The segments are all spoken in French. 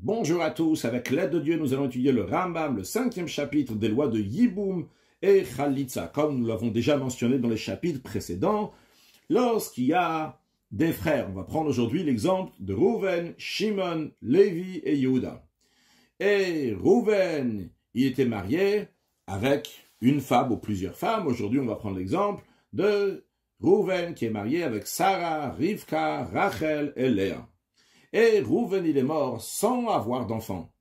Bonjour à tous, avec l'aide de Dieu, nous allons étudier le Rambam, le 5e chapitre des lois de Yiboum et Khalitza. Comme nous l'avons déjà mentionné dans les chapitres précédents, lorsqu'il y a des frères, on va prendre aujourd'hui l'exemple de Rouven, Shimon, Lévi et Yehuda. Et Rouven, il était marié avec une femme ou plusieurs femmes. Aujourd'hui, on va prendre l'exemple de Rouven qui est marié avec Sarah, Rivka, Rachel et Léa. Et Rouven, il est mort sans avoir d'enfant.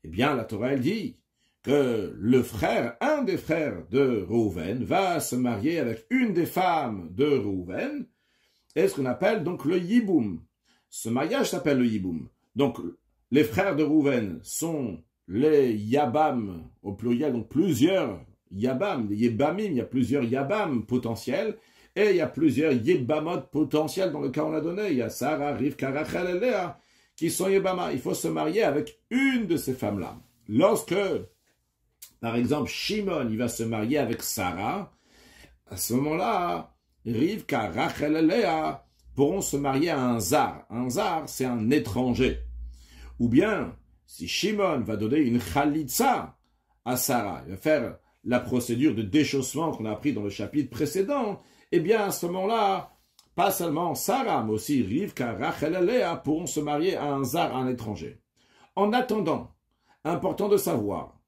Eh bien, la Torah, elle dit que le frère, un des frères de Rouven, va se marier avec une des femmes de Rouven, et ce qu'on appelle donc le Yiboum. Ce mariage s'appelle le Yiboum. Donc, les frères de Rouven sont les Yabam, au pluriel, donc plusieurs Yabam, des Yebamim, il y a plusieurs Yabam potentiels, et il y a plusieurs Yebamot potentiels dans le cas où on a donné. Il y a Sarah, Rivka, Rachel et Léa qui sont Yebama. Il faut se marier avec une de ces femmes-là. Lorsque, par exemple, Shimon, il va se marier avec Sarah, à ce moment-là, Rivka, Rachel et Léa pourront se marier à un zar. Un zar, c'est un étranger. Ou bien, si Shimon va donner une Khalitza à Sarah, il va faire la procédure de déchaussement qu'on a appris dans le chapitre précédent, eh bien, à ce moment-là, pas seulement Sarah, mais aussi Rivka, Rachel et Léa pourront se marier à un zar, un étranger. En attendant, important de savoir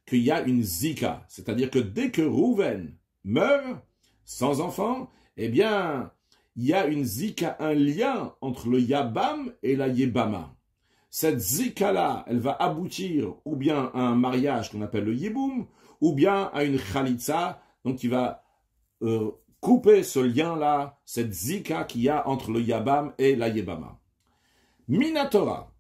qu'il y a une zika, c'est-à-dire que dès que Rouven meurt, sans enfant, eh bien, il y a une zika, un lien entre le Yabam et la Yebama. Cette zika-là, elle va aboutir ou bien à un mariage qu'on appelle le Yiboum, ou bien à une Khalitza, donc qui va couper ce lien-là, cette zika qu'il y a entre le Yabam et la Yebama. Minatora,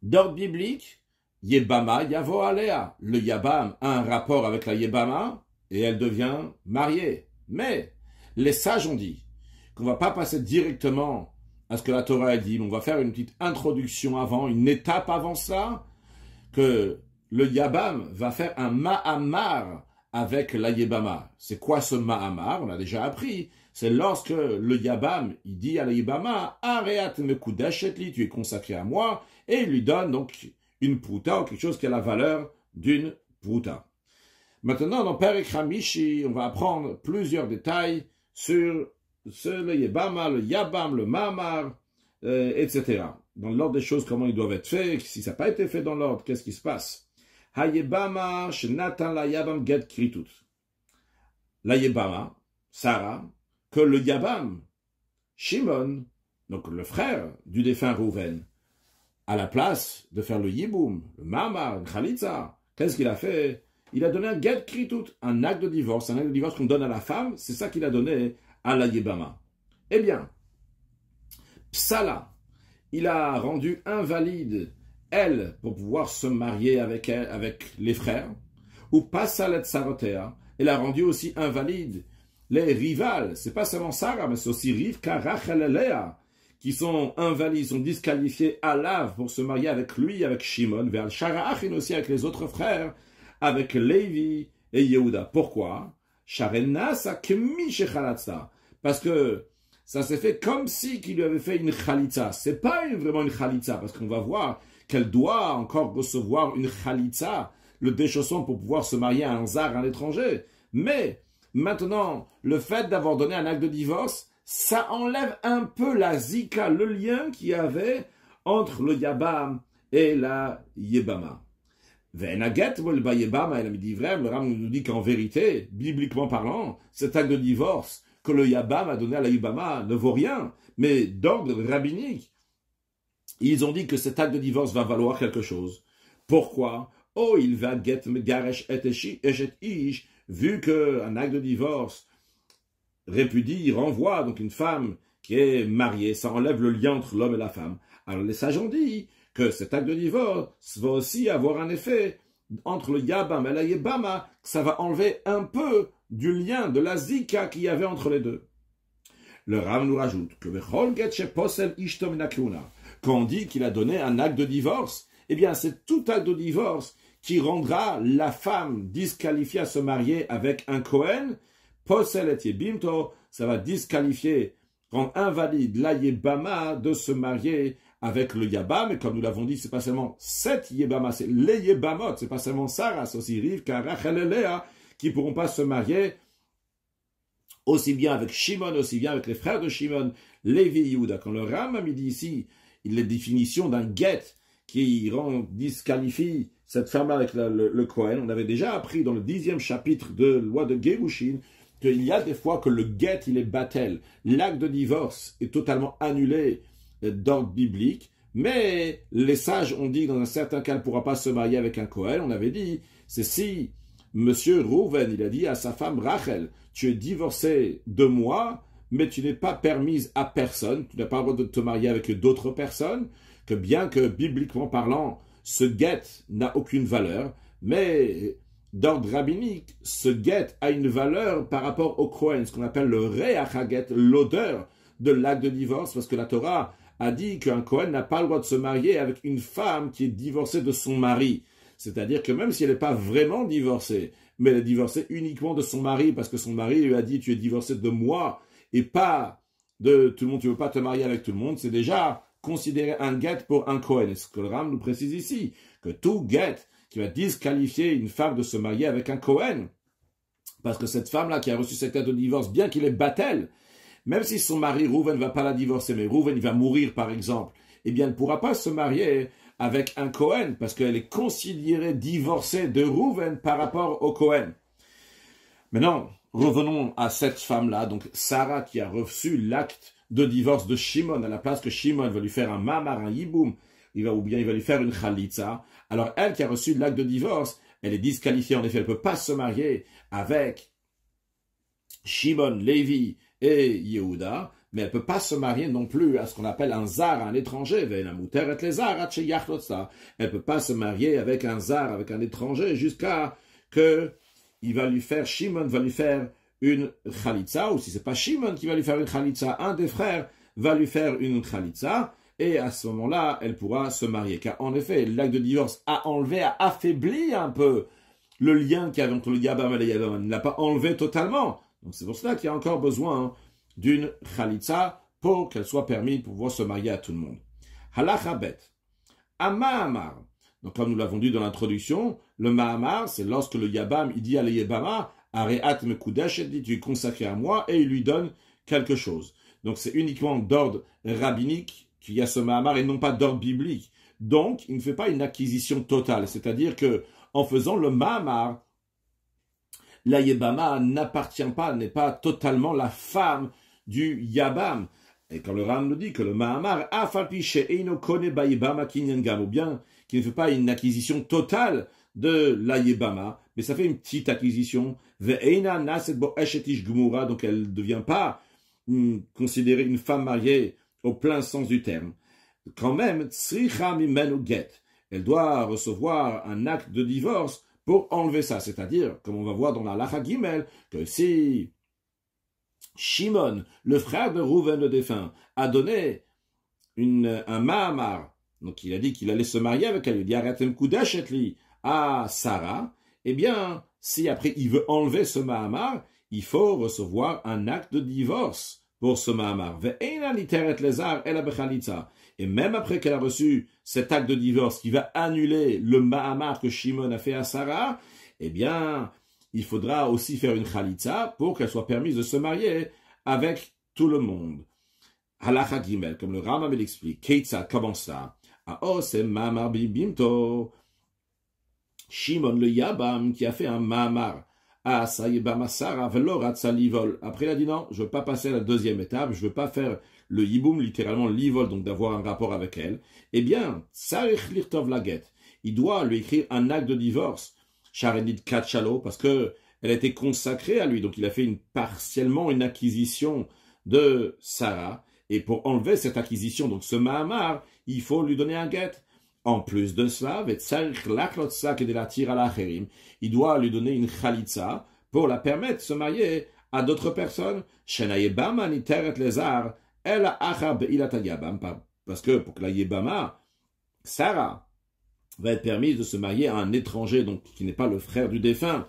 d'ordre biblique, Yebama yavo alea. Le Yabam a un rapport avec la Yebama et elle devient mariée. Mais les sages ont dit qu'on ne va pas passer directement à ce que la Torah a dit, mais on va faire une petite introduction avant, une étape avant ça, que le Yabam va faire un Ma'amar avec la Yebama. C'est quoi ce Ma'amar? On a déjà appris. C'est lorsque le Yabam, il dit à la Yebama, Areat mekudeshetli, tu es consacré à moi, et il lui donne donc une prouta, ou quelque chose qui a la valeur d'une prouta. Maintenant, dans Perek Hamishi, on va apprendre plusieurs détails sur le Yebama, le Yabam, le Ma'amar, etc. Dans l'ordre des choses, comment ils doivent être faits, si ça n'a pas été fait dans l'ordre, qu'est-ce qui se passe? Hayebama, Shenatan la Yabam get kritut. La Yebama, Sarah, que le Yabam, Shimon, donc le frère du défunt Rouven, à la place de faire le Yiboum, le Ma'amar, le Khalitza, qu'est-ce qu'il a fait? Il a donné un get kritut, un acte de divorce qu'on donne à la femme, c'est ça qu'il a donné à la Yebama. Eh bien, Psala, il a rendu invalide elle, pour pouvoir se marier avec elle, avec les frères, ou Pasalet Sarotea, elle a rendu aussi invalide les rivales, c'est pas seulement Sarah, mais c'est aussi Rivka, Rachel et Léa, qui sont invalides, sont disqualifiés à l'ave pour se marier avec lui, avec Shimon, vers Shara'achin aussi avec les autres frères, avec Lévi et Yehuda. Pourquoi? Parce que ça s'est fait comme si qu'il lui avait fait une Khalitza. C'est pas vraiment une Khalitza, parce qu'on va voir qu'elle doit encore recevoir une Khalitza, le déchaussement pour pouvoir se marier à un zar, à un étranger. Mais maintenant, le fait d'avoir donné un acte de divorce, ça enlève un peu la zika, le lien qu'il y avait entre le Yabam et la Yebama. Le Ram nous dit qu'en vérité, bibliquement parlant, cet acte de divorce que le Yabam a donné à la Yebama ne vaut rien, mais d'ordre rabbinique, ils ont dit que cet acte de divorce va valoir quelque chose. Pourquoi? Oh, il va get megaresh et ish, vu qu'un acte de divorce répudie, renvoie donc une femme qui est mariée, ça enlève le lien entre l'homme et la femme. Alors les sages ont dit que cet acte de divorce va aussi avoir un effet entre le Yabam et la Yebama, que ça va enlever un peu du lien, de la zika qu'il y avait entre les deux. Le Rav nous rajoute que quand on dit qu'il a donné un acte de divorce, eh bien c'est tout acte de divorce qui rendra la femme disqualifiée à se marier avec un Kohen, posel et yebimto, ça va disqualifier rend invalide la Yébama de se marier avec le Yabam, et comme nous l'avons dit, c'est pas seulement cette Yébama, c'est les Yébamot, c'est pas seulement Sarah, c'est aussi Rivka, Rachel et Léa, qui pourront pas se marier aussi bien avec Shimon, aussi bien avec les frères de Shimon, Lévi et Yehuda. Quand le Rambam dit ici, les définitions d'un get qui disqualifie cette femme avec le Kohen, on avait déjà appris dans le 10e chapitre de loi de Gerushin qu'il y a des fois que le get, il est batel. L'acte de divorce est totalement annulé d'ordre biblique, mais les sages ont dit que dans un certain cas, elle ne pourra pas se marier avec un Kohen. On avait dit, c'est si Monsieur Rouven, il a dit à sa femme Rachel, tu es divorcée de moi, mais tu n'es pas permise à personne, tu n'as pas le droit de te marier avec d'autres personnes, que bien que bibliquement parlant, ce get n'a aucune valeur, mais d'ordre rabbinique, ce get a une valeur par rapport au Kohen, ce qu'on appelle le re'achaget, l'odeur de l'acte de divorce, parce que la Torah a dit qu'un Kohen n'a pas le droit de se marier avec une femme qui est divorcée de son mari. C'est-à-dire que même si elle n'est pas vraiment divorcée, mais elle est divorcée uniquement de son mari, parce que son mari lui a dit « tu es divorcée de moi » et pas de tout le monde, tu ne veux pas te marier avec tout le monde, c'est déjà considéré un get pour un Kohen. Et ce que le Ram nous précise ici, que tout get qui va disqualifier une femme de se marier avec un Kohen, parce que cette femme-là qui a reçu cet acte de divorce, bien qu'il est battel, même si son mari Rouven ne va pas la divorcer, mais Rouven il va mourir par exemple, eh bien elle ne pourra pas se marier avec un Kohen, parce qu'elle est considérée divorcée de Rouven par rapport au Kohen. Maintenant, revenons à cette femme-là, donc Sarah qui a reçu l'acte de divorce de Shimon, à la place que Shimon va lui faire un mamar, un yiboum, ou bien il va lui faire une chalitza. Alors elle qui a reçu l'acte de divorce, elle est disqualifiée, en effet, elle ne peut pas se marier avec Shimon, Lévi et Yehuda, mais elle ne peut pas se marier non plus à ce qu'on appelle un zar, un étranger. Elle ne peut pas se marier avec un zar, avec un étranger, jusqu'à que Shimon va lui faire une chalitza, ou si c'est pas Shimon qui va lui faire une chalitza, un des frères va lui faire une chalitza, et à ce moment-là, elle pourra se marier. Car en effet, l'acte de divorce a affaibli un peu le lien qu'il y avait entre le Yabam et le Yabam. Il ne l'a pas enlevé totalement. Donc c'est pour cela qu'il y a encore besoin d'une chalitza pour qu'elle soit permise pour pouvoir se marier à tout le monde. Halacha bet. Un Mahamar. Donc comme nous l'avons dit dans l'introduction, le Mahamar, c'est lorsque le Yabam, il dit à la Yebama, Areat mekudesh, il dit, tu es consacré à moi, et il lui donne quelque chose. Donc c'est uniquement d'ordre rabbinique qu'il y a ce Mahamar et non pas d'ordre biblique. Donc il ne fait pas une acquisition totale, c'est-à-dire que en faisant le Mahamar, la Yebama n'appartient pas, n'est pas totalement la femme du Yabam. Et quand le Ram nous dit que le Mahamar, ou bien qu'il ne fait pas une acquisition totale de la Yebama, mais ça fait une petite acquisition, donc elle ne devient pas considérée une femme mariée au plein sens du terme. Quand même, elle doit recevoir un acte de divorce pour enlever ça. C'est-à-dire, comme on va voir dans la Lacha Gimel, que si Shimon, le frère de Rouven le défunt, a donné un Mahamar, donc il a dit qu'il allait se marier avec elle, il dit Aratem Kudashetli à Sarah, eh bien, si après il veut enlever ce Mahamar, il faut recevoir un acte de divorce pour ce Mahamar. Et même après qu'elle a reçu cet acte de divorce qui va annuler le Mahamar que Shimon a fait à Sarah, eh bien, il faudra aussi faire une chalitza pour qu'elle soit permise de se marier avec tout le monde. Halacha Gimel, comme le Rambam l'explique, Keitza, comment ça? C'est Mahamar bibimto. Shimon le Yabam qui a fait un Mahamar à Sayebama Sarah velorat salivol. Après il a dit non, je ne veux pas passer à la deuxième étape, je ne veux pas faire le yiboum, littéralement l'ivol, donc d'avoir un rapport avec elle. Eh bien, Sarich lirtov laget, il doit lui écrire un acte de divorce, Sharenit Kachalo, parce que elle a été consacrée à lui, donc il a fait partiellement une acquisition de Sarah, et pour enlever cette acquisition, donc ce Mahamar, il faut lui donner un get. En plus de cela, il doit lui donner une chalitza pour la permettre de se marier à d'autres personnes. Parce que pour que la Yebama, Sarah, va être permise de se marier à un étranger, donc qui n'est pas le frère du défunt,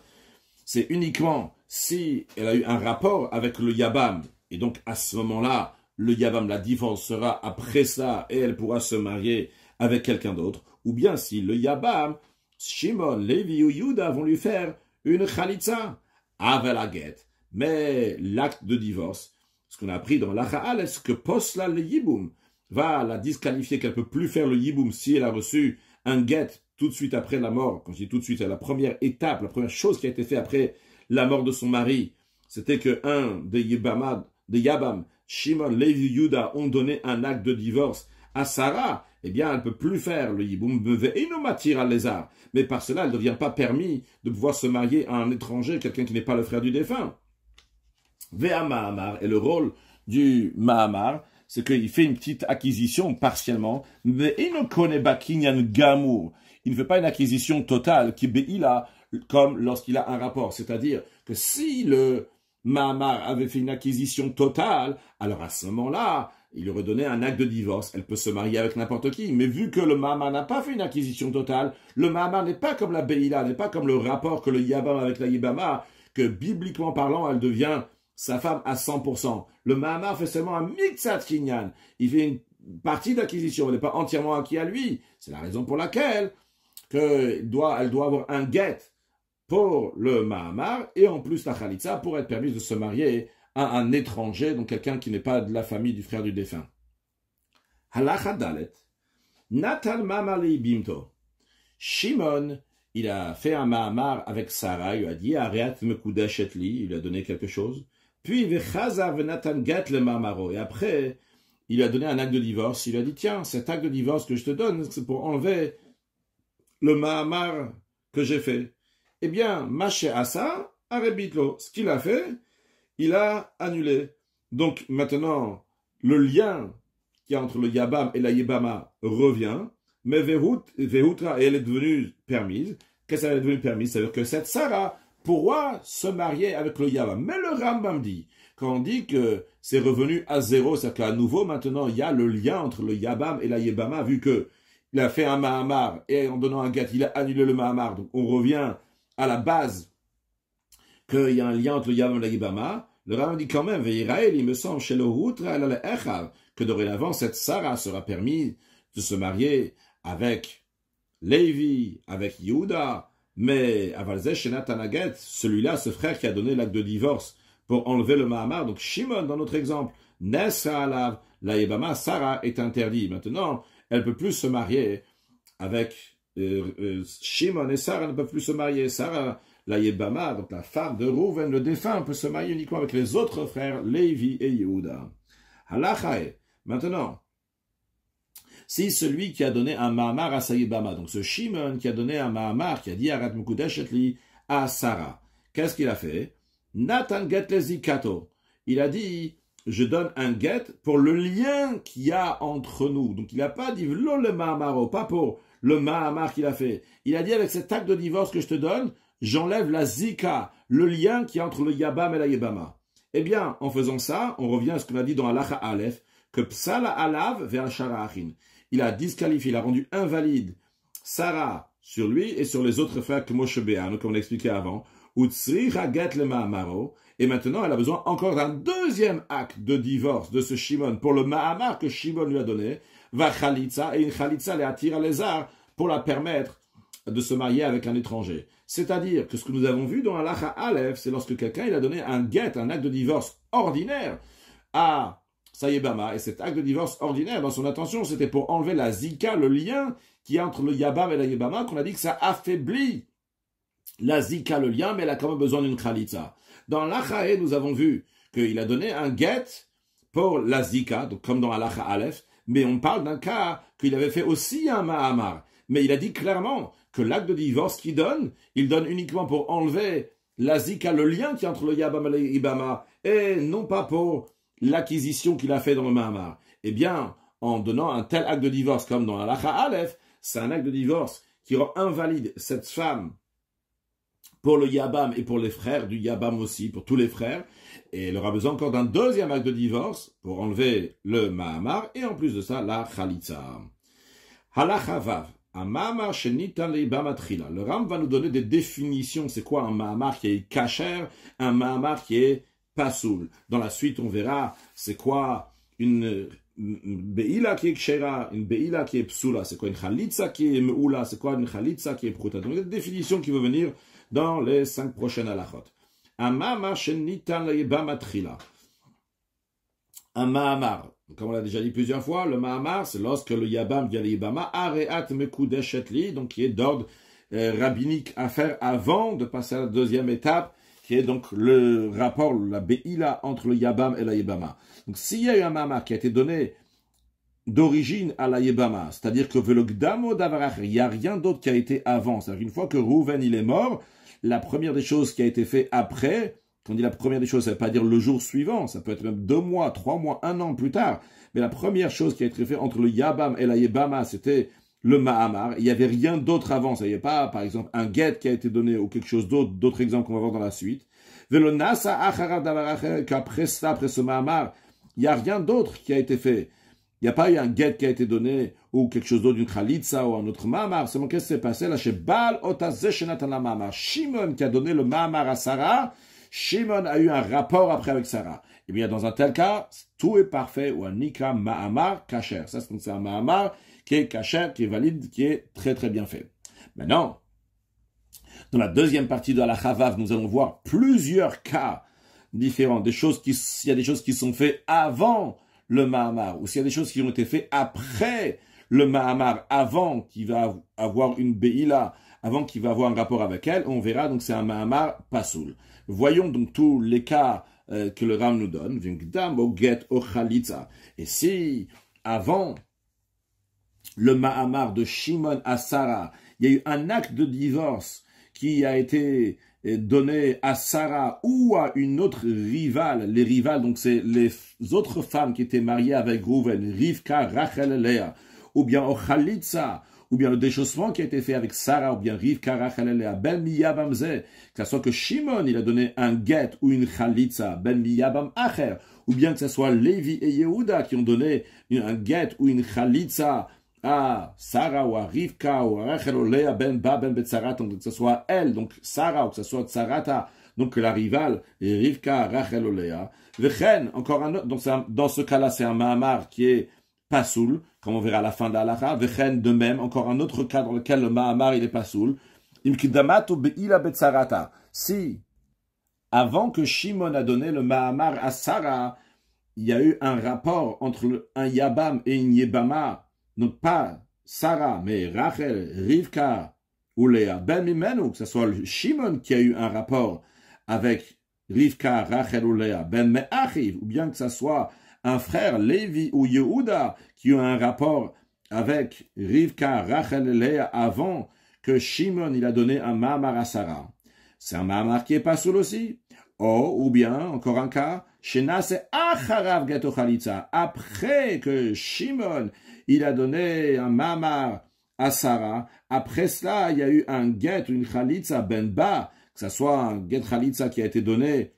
c'est uniquement si elle a eu un rapport avec le Yabam, et donc à ce moment-là, le Yabam la divorcera après ça et elle pourra se marier avec quelqu'un d'autre, ou bien si le Yabam, Shimon, Lévi ou Yuda vont lui faire une Khalitza, avec la guette. Mais l'acte de divorce, ce qu'on a appris dans l'Acha'al, est-ce que Posla le Yiboum va la disqualifier, qu'elle ne peut plus faire le Yiboum si elle a reçu un guet tout de suite après la mort. Quand je dis tout de suite, c'est la première étape, la première chose qui a été faite après la mort de son mari, c'était que un des Yabam, Shimon, Lévi, Yuda ont donné un acte de divorce à Sarah. Eh bien, elle ne peut plus faire le Yiboum, et nous m'attire à lézard. Mais par cela, elle ne devient pas permis de pouvoir se marier à un étranger, quelqu'un qui n'est pas le frère du défunt. Vea Mahamar, et le rôle du Mahamar, c'est qu'il fait une petite acquisition partiellement, mais il ne connaît pas Kinyan Gamour. Il ne fait pas une acquisition totale qui béila comme lorsqu'il a un rapport. C'est-à-dire que si le Mahamar avait fait une acquisition totale, alors à ce moment-là, il lui aurait donné un acte de divorce. Elle peut se marier avec n'importe qui. Mais vu que le Mahamar n'a pas fait une acquisition totale, le Mahamar n'est pas comme la Béila, n'est pas comme le rapport que le Yabam avec la Yibama, que bibliquement parlant, elle devient sa femme à 100%. Le Mahamar fait seulement un mixat kinyan. Il fait une partie d'acquisition, elle n'est pas entièrement acquis à lui. C'est la raison pour laquelle elle doit avoir un guet pour le Mahamar et en plus la Khalitza pour être permise de se marier à un étranger, donc quelqu'un qui n'est pas de la famille du frère du défunt. Halacha Dalet, Natal Mamali Bimto. Shimon, il a fait un Mahamar avec Sarah, il lui a dit Ariat Mekudeshet li, il lui a donné quelque chose. Puis Vechaza Venatan Get le Mahamaro. Et après, il lui a donné un acte de divorce. Il lui a dit tiens, cet acte de divorce que je te donne, c'est pour enlever le Mahamar que j'ai fait. Eh bien, Maché Asa, Arebitlo, ce qu'il a fait, il a annulé. Donc maintenant, le lien qui est entre le Yabam et la Yibama revient, mais Vehutra, elle est devenue permise. Qu'est-ce qu'elle est devenue permise? C'est-à-dire que cette Sarah pourra se marier avec le Yabam. Mais le Rambam dit, quand on dit que c'est revenu à zéro, c'est-à-dire qu'à nouveau, maintenant, il y a le lien entre le Yabam et la Yibama, vu que il a fait un Mahamar, et en donnant un guet, il a annulé le Mahamar. Donc on revient à la base qu'il y a un lien entre le Yabam et la Yibama. Le Rambam dit quand même, Veiraël, il me semble, chez le Routra, que dorénavant, cette Sarah sera permise de se marier avec Lévi, avec Yehuda, mais Avalzeh chez Natanaget, celui-là, ce frère qui a donné l'acte de divorce pour enlever le Mahamar, donc Shimon, dans notre exemple, Nessa Alav, la Yibama, Sarah est interdit. Maintenant, elle ne peut plus se marier avec Shimon et Sarah ne peuvent plus se marier. Sarah, la Yibama, donc la femme de Rouven, le défunt, peut se marier uniquement avec les autres frères, Lévi et Yehuda. Halachae. Maintenant, si celui qui a donné un Mahamar à sa Yibama, donc ce Shimon qui a donné un Mahamar, qui a dit Arat Mukudeshetli à Sarah, qu'est-ce qu'il a fait? Natan get lezikato. Il a dit, je donne un get pour le lien qu'il y a entre nous. Donc il n'a pas dit lo le Mahamaro, pas pour le Mahamar qu'il a fait. Il a dit avec cet acte de divorce que je te donne, j'enlève la zika, le lien qui est entre le Yabam et la Yibama. Eh bien, en faisant ça, on revient à ce qu'on a dit dans Halacha Aleph, que Psala Alav vers Shara Achin. Il a disqualifié, il a rendu invalide Sarah sur lui et sur les autres frères que Moshe Béan, comme on l'expliquait avant, Utsri Haget le Mahamaro, et maintenant elle a besoin encore d'un deuxième acte de divorce de ce Shimon pour le Mahamar que Shimon lui a donné, va Khalitza, et une Khalitza les attire à lézard pour la permettre de se marier avec un étranger. C'est-à-dire que ce que nous avons vu dans Halacha Aleph, c'est lorsque quelqu'un il a donné un get, un acte de divorce ordinaire à sa Yibama, et cet acte de divorce ordinaire, dans son intention, c'était pour enlever la zika, le lien qui est entre le Yabam et la Yibama, qu'on a dit que ça affaiblit la zika, le lien, mais elle a quand même besoin d'une khalitza. Dans l'Achae, nous avons vu qu'il a donné un get pour la zika, donc comme dans Halacha Aleph, mais on parle d'un cas qu'il avait fait aussi un Mahamar. Mais il a dit clairement que l'acte de divorce qu'il donne, il donne uniquement pour enlever la zika, le lien qui est entre le Yabam et la Yibama, et non pas pour l'acquisition qu'il a fait dans le Mahamar. Eh bien, en donnant un tel acte de divorce comme dans Halacha Aleph, c'est un acte de divorce qui rend invalide cette femme pour le Yabam et pour les frères du Yabam aussi, pour tous les frères, et elle aura besoin encore d'un deuxième acte de divorce pour enlever le Mahamar, et en plus de ça, la Khalitza. Halacha Vav, un Mahamar shenitan leibam atchila. Le Ram va nous donner des définitions, c'est quoi un Mahamar qui est kasher, un Mahamar qui est Pasoul. Dans la suite, on verra c'est quoi une be'ila qui est kshera, une be'ila qui est psula. C'est quoi une chalitza qui est me'ula? C'est quoi une chalitza qui est pruta? Donc, il y a des définitions qui vont venir dans les 5 prochaines halachot. Un ma'amar shenitan la trila. Un ma'amar, comme on l'a déjà dit plusieurs fois, le ma'amar, c'est lorsque le yabam via le yibama, areat mekudeshet li, donc qui est d'ordre rabbinique à faire avant de passer à la deuxième étape, qui est donc le rapport, la be'ila entre le yabam et la yibama. Donc s'il y a eu un ma'amar qui a été donné d'origine à la yibama, c'est-à-dire que velogdamo davarach, il n'y a rien d'autre qui a été avant, c'est-à-dire qu'une fois que Rouven il est mort, la première des choses qui a été fait après, quand on dit la première des choses, ça ne veut pas dire le jour suivant, ça peut être même 2 mois, 3 mois, 1 an plus tard, mais la première chose qui a été faite entre le yabam et la yibama, c'était le ma'amar. Il n'y avait rien d'autre avant, ça n'y avait pas, par exemple, un get qui a été donné ou quelque chose d'autre, d'autres exemples qu'on va voir dans la suite. Velo nasa achara davarach, qu'après ça, après ce ma'amar, il n'y a rien d'autre qui a été fait. Il n'y a pas eu un get qui a été donné ou quelque chose d'autre, une khalitza ou un autre ma'amar. C'est qu'est-ce qui s'est passé là chez Baal Otazeh Shenatan la ma'amar. Shimon qui a donné le ma'amar à Sarah, Shimon a eu un rapport après avec Sarah. Eh bien, dans un tel cas, tout est parfait ou un nikra ma'amar kasher. Ça, c'est un ma'amar qui est kasher, qui est valide, qui est très très bien fait. Maintenant, dans la deuxième partie de la Chavav, nous allons voir plusieurs cas différents, s'il y a des choses qui sont faites avant le ma'amar, ou s'il y a des choses qui ont été faites après le ma'amar, avant qu'il va avoir une be'ila, avant qu'il va avoir un rapport avec elle, on verra, donc c'est un ma'amar pasoul. Voyons donc tous les cas que le Ram nous donne. Et si, avant le ma'amar de Shimon à Sarah, il y a eu un acte de divorce qui a été donné à Sarah ou à une autre rivale, les rivales, donc c'est les autres femmes qui étaient mariées avec Rouven, Rivka, Rachel et Léa, ou bien au Chalitza, ou bien le déchaussement qui a été fait avec Sarah, ou bien Rivka, Rachel et Léa, Ben Miyabam Zeh, que ce soit que Shimon, il a donné un get ou une Chalitza, Ben Miyabam Acher, ou bien que ce soit Lévi et Yehuda qui ont donné un get ou une Chalitza à Sarah ou à Rivka ou à Rachel ou Léa ben Ba ben Betzarata, donc que ce soit elle, donc Sarah, ou que ce soit Tsarata, donc la rivale, et Rivka, Rachel ou Léa. Vechen, encore un autre, donc dans ce cas-là, c'est un ma'amar qui est pasoul, comme on verra à la fin de la halakha. Vechen, de même, encore un autre cas dans lequel le ma'amar il est pasoul. Imkidamatu be'ila Betzarata. Si, avant que Shimon a donné le ma'amar à Sarah, il y a eu un rapport entre un Yabam et une Yebama, donc pas Sarah, mais Rachel, Rivka ou Léa, ben Mimenu, que ce soit Shimon qui a eu un rapport avec Rivka, Rachel ou Léa, ben Me'achiv, ou bien que ce soit un frère, Lévi ou Yehuda, qui a eu un rapport avec Rivka, Rachel et Léa avant que Shimon il a donné un ma'amar à Sarah. C'est un ma'amar qui est pas soul aussi. Oh, ou bien, encore un cas, Shena c'est Acharav Geto Chalitza, après que Shimon il a donné un ma'amar à Sarah. Après cela, il y a eu un get ou une chalitza ben ba, que ce soit un get chalitza qui a été donné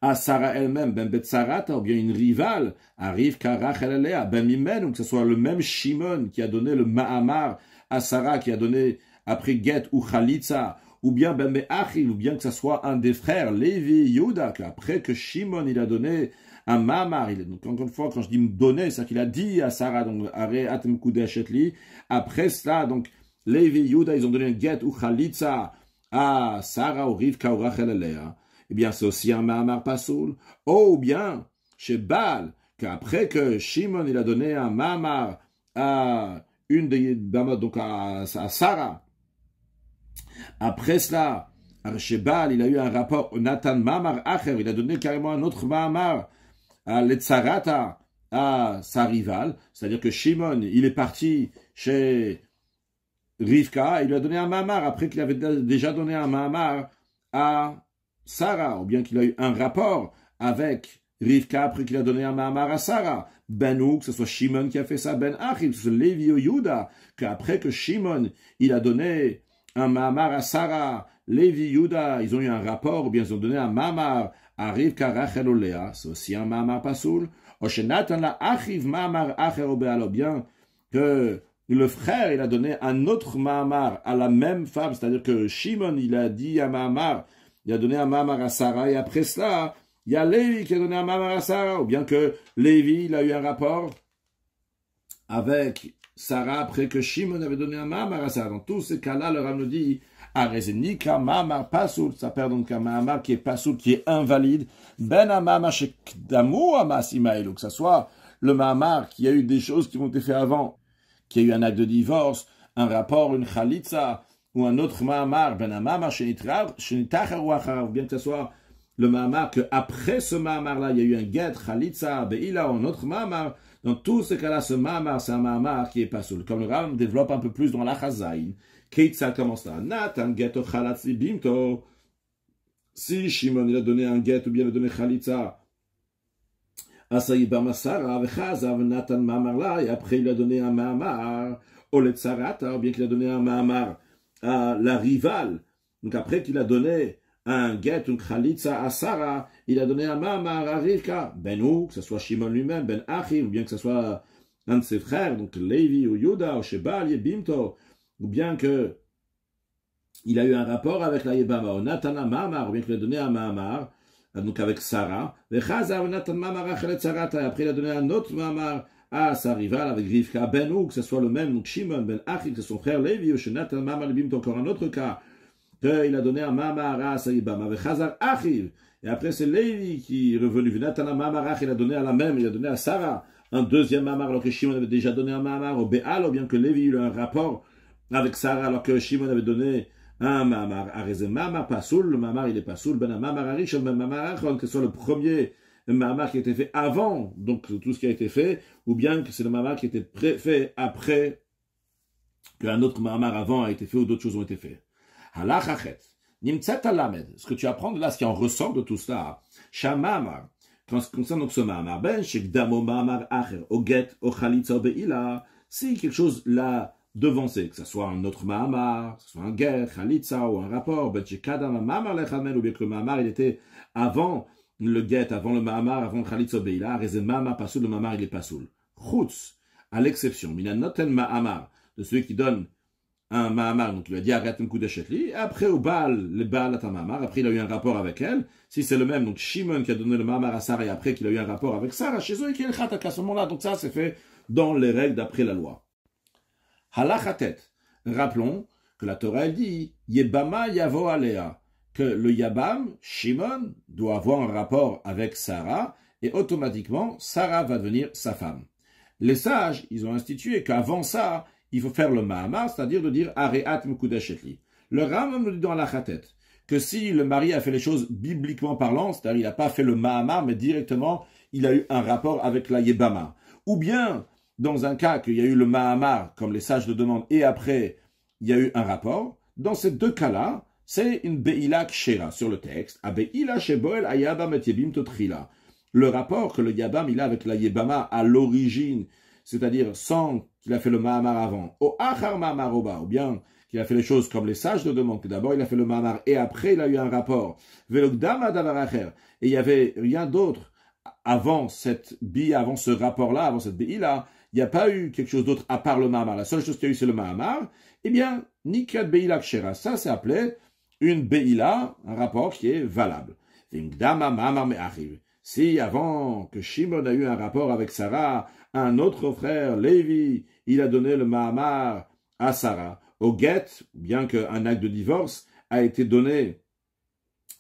à Sarah elle-même, ben Betzarata, ou bien une rivale, à Rivka, Rachel et Léa, ben Mimen, ou que ce soit le même Shimon qui a donné le ma'amar à Sarah, qui a donné après get ou chalitza, ou bien ben Me'achil, ou bien que ce soit un des frères, Lévi, Yehuda, qu'après que Shimon il a donné un ma'amar, donc encore une fois, quand je dis me donner, c'est qu'il a dit à Sarah, donc, après cela, donc, Lévi, Yehuda, ils ont donné un get ou chalitza à Sarah, ou Rivka, ou Rachel et Léa. Eh bien, c'est aussi un ma'amar pasoul. Ou bien, chez Baal, qu'après que Shimon, il a donné un ma'amar à une des Bamot, donc à Sarah. Après cela, chez Baal, il a eu un rapport, Nathan Ma'amar Acher, il a donné carrément un autre ma'amar à l'Etzarata, à sa rivale, c'est-à-dire que Shimon, il est parti chez Rivka, il lui a donné un ma'amar, après qu'il avait déjà donné un ma'amar à Sarah, ou bien qu'il a eu un rapport avec Rivka, après qu'il a donné un ma'amar à Sarah. Ben que ce soit Shimon qui a fait ça, Ben Achim, que ce soit Lévi ou Yehuda, qu'après que Shimon, il a donné un ma'amar à Sarah, Lévi, Yehuda, ils ont eu un rapport, ou bien ils ont donné un ma'amar à Rivka, Rachel ou Léa, c'est aussi un ma'amar pasoul. Oshenatan la achiv ma'amar acher ou be'alo, bien que le frère, il a donné un autre ma'amar à la même femme, c'est-à-dire que Shimon, il a dit un ma'amar, il a donné un ma'amar à Sarah, et après cela, il y a Lévi qui a donné un mamar à Sarah, ou bien que Lévi, il a eu un rapport avec Sarah après que Shimon avait donné un mamar à Sarah. Dans tous ces cas-là, le Rav nous dit, Arezenika mamar pasoul, ça perd donc un mamar qui est pasoul, qui est invalide, ben un mamar shekdamu amas imaïlou, que ce soit le mamar qui a eu des choses qui ont été faites avant, qui a eu un acte de divorce, un rapport, une chalitza, ou un autre mamar, ben un mamar shenitachar ou achar, ou bien que ce soit le mamar que après ce mamar-là, il y a eu un get, chalitza, be'ila, ou un autre mamar. Dans tous ces cas-là, ce mamar, c'est un mamar qui est pas soul. Comme le Rav développe un peu plus dans la chazaïn, Keitsa commence là. Natan geto chalatzi bimto. Si Shimon il a donné un get ou bien il a donné chalitza, Asayibam Masara, Vechazav, Natan mamar là, et après il a donné un mamar, Olet Sarata, ou bien qu'il a donné un mamar à la rivale. Donc après qu'il a donné un get, une chalitza à Sarah, il a donné un mamar à Rivka, Benou, que ce soit Shimon lui-même, Ben Achi, ou bien que ce soit un de ses frères, donc Lévi ou Yuda, ou Shebal, Yebimto, ou bien que il a eu un rapport avec la Yebama, ou Natana mamar, ou bien qu'il a donné un mamar, donc avec Sarah, Vechazav, Natan mamar à Chalet Sarata, et après il a donné un autre mamar à sa rivale avec Rivka, Benou, que ce soit le même, donc Shimon, Ben Achi, que son frère Lévi, ou Natan mamar, Yebimto, encore un autre cas, qu'il a donné un mamar à Saïbam, avec Chazar Achiv, et après c'est Lévi qui est revenu, Natana mamar Achiv, il a donné à la même, il a donné à Sarah un deuxième mamar, alors que Shimon avait déjà donné un mamar au Béal, ou bien que Lévi a eu un rapport avec Sarah, alors que Shimon avait donné un mamar. Arezé mamar pasoul, le mamar il est pasoul, ben un mamar arish, ben mamar achon, que ce soit le premier mamar qui a été fait avant, donc tout ce qui a été fait, ou bien que c'est le mamar qui a été fait après qu'un autre mamar avant a été fait ou d'autres choses ont été faites. Halachachet, nimtzet alamed, ce que tu apprends de là, ce qui en ressort de tout cela, shamamar, quand ce concerne donc ce mamar, ben shekdamo mamar acher, oget, ochalitza, obeila, si quelque chose l'a devancé, que ce soit un autre mamar, que ce soit un get, chalitza ou un rapport, ben shekadam mamar lechamel, ou bien que le mamar il était avant le get, avant le mamar, avant le chalitza, obeila, rezé mamar pasoul, le mamar il est pasoul. Chutz, à l'exception, minanoten ma'amar, de celui qui donne un mahamar, donc il lui a dit arrête un coup d'achetli, après au Baal, le Baal a un mahamar, après il a eu un rapport avec elle, si c'est le même, donc Shimon qui a donné le mahamar à Sarah et après qu'il a eu un rapport avec Sarah, chez eux, et qu'il y a le khatak à ce moment-là, donc ça c'est fait dans les règles d'après la loi. Halachatet, rappelons que la Torah elle dit, Yebama yavo alea, que le Yabam, Shimon, doit avoir un rapport avec Sarah, et automatiquement, Sarah va devenir sa femme. Les sages, ils ont institué qu'avant ça, il faut faire le mahamar, c'est-à-dire de dire areat mukudashetli. Le Rambam nous dit dans la Khatet que si le mari a fait les choses bibliquement parlant, c'est-à-dire il n'a pas fait le mahamar, mais directement il a eu un rapport avec la yebama. Ou bien, dans un cas qu'il y a eu le mahamar, comme les sages le demandent, et après il y a eu un rapport, dans ces deux cas-là, c'est une be'ila kshera sur le texte. A be'ila sheboel ayabam et yebim totrila. Le rapport que le yabam il a avec la yebama à l'origine, c'est-à-dire sans qu'il a fait le mahamar avant, au achar mahamaroba, ou bien qu'il a fait les choses comme les sages le demandent, que d'abord il a fait le mahamar et après il a eu un rapport, velogdama davaracher, et il n'y avait rien d'autre avant cette bille, avant ce rapport-là, avant cette bille-là, il n'y a pas eu quelque chose d'autre à part le mahamar. La seule chose qu'il y a eu c'est le mahamar, eh bien, nikat beila kshera, ça c'est appelé une beila, un rapport qui est valable. Vingdama mahamar me'achiv. Si avant que Shimon a eu un rapport avec Sarah, un autre frère, Lévi, il a donné le mahamar à Sarah. Au get, bien qu'un acte de divorce a été donné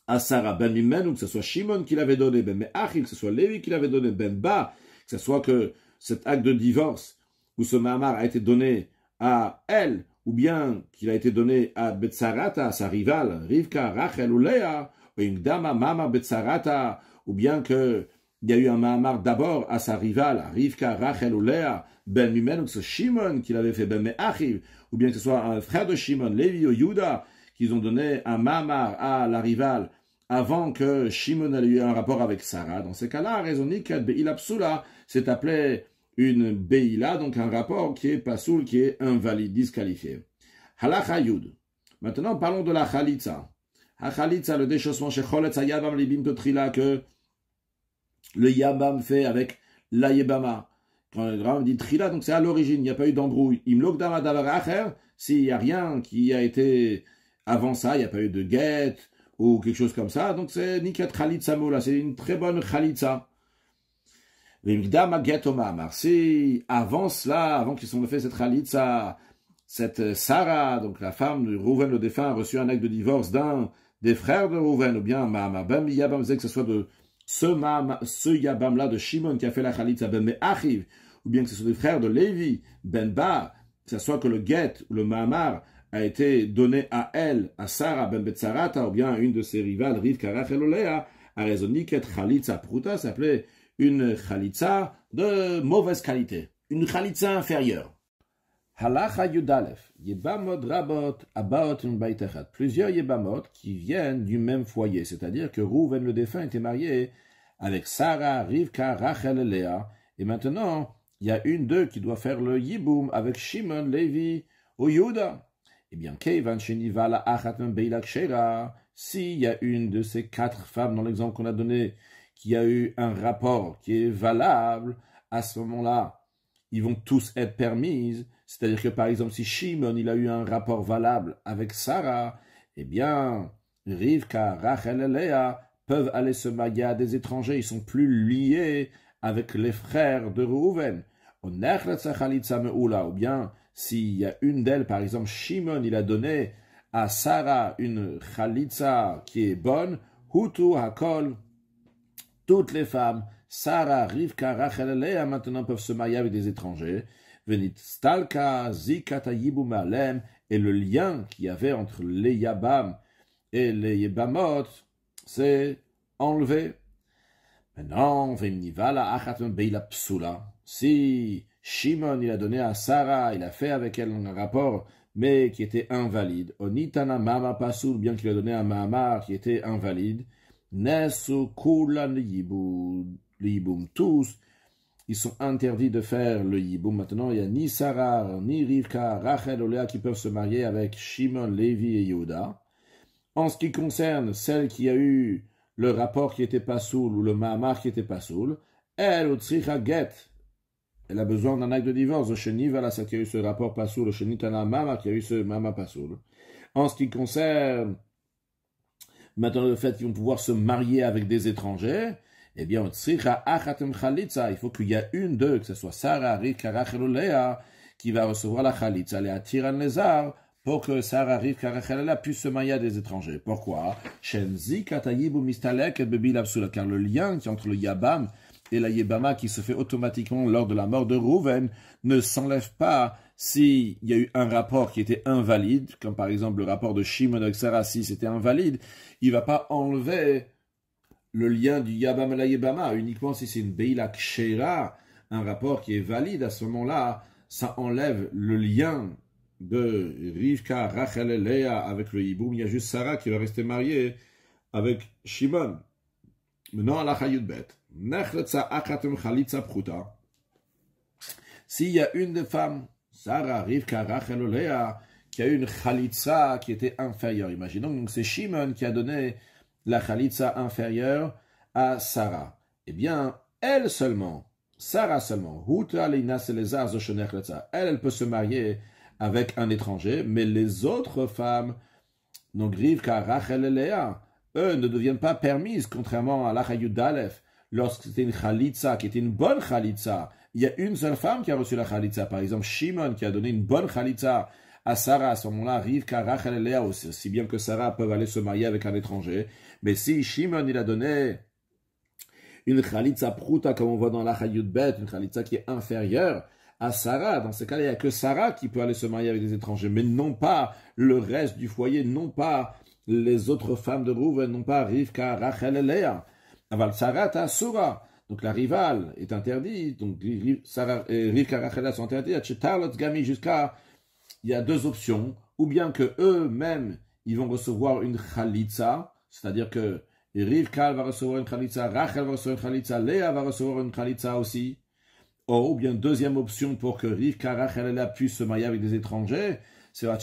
à Sarah, ben Mimen, ou que ce soit Shimon qui l'avait donné, ben Me'achil, que ce soit Lévi qui l'avait donné, ben Ba, que ce soit que cet acte de divorce, où ce mahamar a été donné à elle, ou bien qu'il a été donné à Betsarata, à sa rivale, Rivka, Rachel ou Léa, ou une dama, mama Betsarata, ou bien qu'il y a eu un mahamar d'abord à sa rivale, à Rivka, Rachel ou Léa, ben Mimen, ou que ce Shimon qui l'avait fait, ben Me'achil, ou bien que ce soit un frère de Shimon, Lévi ou Yuda, qu'ils ont donné un mahamar à la rivale avant que Shimon ait eu un rapport avec Sarah. Dans ces cas-là, raisonnique, Be'ila Psula, c'est appelé une Be'ila, donc un rapport qui est pasoul, qui est invalide, disqualifié. Halacha Yud. Maintenant, parlons de la Chalitza. La Chalitza, le déchaussement chez Choletz Yabam Libim Totrila, que le Yabam fait avec la Yebama. Quand le Rambam dit Trila, donc c'est à l'origine, il n'y a pas eu d'embrouille. Imlok Dama Davar Acher, s'il n'y a rien qui a été avant ça, il n'y a pas eu de guet, ou quelque chose comme ça. Donc c'est Niket Khalitsa Moula, c'est une très bonne Khalitsa. Si avant cela, avant qu'ils aient fait cette Khalitsa, cette Sarah, donc la femme de Rouven le défunt, a reçu un acte de divorce d'un des frères de Rouven, ou bien Ma'amabam Yabam, que ce soit de ce Yabam-là de Shimon qui a fait la Khalitsa Ben Me'achiv, ou bien que ce soit des frères de Lévi, Ben Ba, que ce soit que le Get ou le Ma'amar a été donné à elle, à Sarah Ben Betzarata, ou bien à une de ses rivales, Rivka Rachel Olea, a raisonné qu'être Khalitsa Pruta s'appelait une Khalitsa de mauvaise qualité, une Khalitsa inférieure. Halacha Yudalef, Yebamot Rabot Abaot Baitechat. Plusieurs Yebamot qui viennent du même foyer, c'est-à-dire que Rouven le défunt était marié avec Sarah, Rivka, Rachel et Léa, et maintenant, il y a une d'eux qui doit faire le Yiboum avec Shimon, Lévi ou Yuda. Eh bien, Keivan Shenivala Achatman Beilak Shera, s'il y a une de ces 4 femmes dans l'exemple qu'on a donné, qui a eu un rapport qui est valable, à ce moment-là, ils vont tous être permises. C'est-à-dire que, par exemple, si Shimon il a eu un rapport valable avec Sarah, eh bien, Rivka, Rachel et Léa peuvent aller se marier à des étrangers. Ils sont plus liés avec les frères de Reuven. Ou bien, s'il y a une d'elles, par exemple, Shimon, il a donné à Sarah une Khalitsa qui est bonne, Hutu Hakol, toutes les femmes, Sarah, Rivka, Rachel et Léa, maintenant peuvent se marier avec des étrangers. Venit Stalka, Zikata Yibum Alem, et le lien qu'il y avait entre les Yabam et les Yebamot, c'est enlevé. Maintenant, Venivala Achatun Beila Psula. Si Shimon, il a donné à Sarah, il a fait avec elle un rapport, mais qui était invalide. Onitana Mama Pasul, bien qu'il a donné à Mahamar, qui était invalide. Nesu Kulan Yibum, tous, ils sont interdits de faire le Yiboum. Maintenant, il n'y a ni Sarah, ni Rivka, Rachel ou Léa qui peuvent se marier avec Shimon, Lévi et Yehuda. En ce qui concerne celle qui a eu le rapport qui était pas soul ou le Mahamar qui était pas soul, elle, au Tzricha Get, elle a besoin d'un acte de divorce. Le Sheni, voilà, celle qui a eu ce rapport pas soul. Le Sheni, Tana Mama qui a eu ce Mama pas soul. En ce qui concerne maintenant le fait qu'ils vont pouvoir se marier avec des étrangers, eh bien, il faut qu'il y ait une d'eux, que ce soit Sarah, Rivka, Rachel ou Léa, qui va recevoir la Khalitsa, les Tiran Lézar, pour que Sarah, Rivka, Rachel et Léa puissent se marier à des étrangers. Pourquoi? Car le lien qui est entre le Yabam et la Yebama qui se fait automatiquement lors de la mort de Rouven ne s'enlève pas s'il y a eu un rapport qui était invalide, comme par exemple le rapport de Shimon avec Sarah, si c'était invalide, il ne va pas enlever le lien du Yabam et la Yebama, uniquement si c'est une Beila Kshera, un rapport qui est valide, à ce moment-là, ça enlève le lien de Rivka, Rachel et Léa avec le Yiboum. Il y a juste Sarah qui va rester mariée avec Shimon. Maintenant, à la Chayudbet. Nechletza Achatem Chalitza Pruta. S'il y a une des femmes, Sarah, Rivka, Rachel ou Léa, qui a eu une Chalitza qui était inférieure, imaginons, donc c'est Shimon qui a donné la Khalitsa inférieure à Sarah. Eh bien, elle seulement, Sarah seulement, elle peut se marier avec un étranger, mais les autres femmes, donc Rivka, Rachel et Léa, eux ne deviennent pas permises, contrairement à l'Achayud d'Aleph, lorsque c'était une Khalitsa, qui était une bonne Khalitsa. Il y a une seule femme qui a reçu la Khalitsa, par exemple Shimon, qui a donné une bonne Khalitsa à Sarah, à ce moment-là, Rivka, Rachel et Léa, aussi bien que Sarah peuvent aller se marier avec un étranger. Mais si Shimon, il a donné une Khalitsa Pruta, comme on voit dans la Chayudbet, une Khalitsa qui est inférieure à Sarah, dans ce cas-là, il n'y a que Sarah qui peut aller se marier avec des étrangers, mais non pas le reste du foyer, non pas les autres femmes de Rouven, non pas Rivka, Rachel et Léa. Aval Sarah Asura. Donc la rivale est interdite, donc Sarah et Rivka, Rachel et Léa sont interdites, jusqu'à il y a 2 options, ou bien que eux-mêmes, ils vont recevoir une Khalitsa, c'est-à-dire que Rivka va recevoir une Khalitsa, Rachel va recevoir une Khalitsa, Léa va recevoir une Khalitsa aussi, ou bien deuxième option pour que Rivka, Rachel et Léa puissent se marier avec des étrangers, c'est ou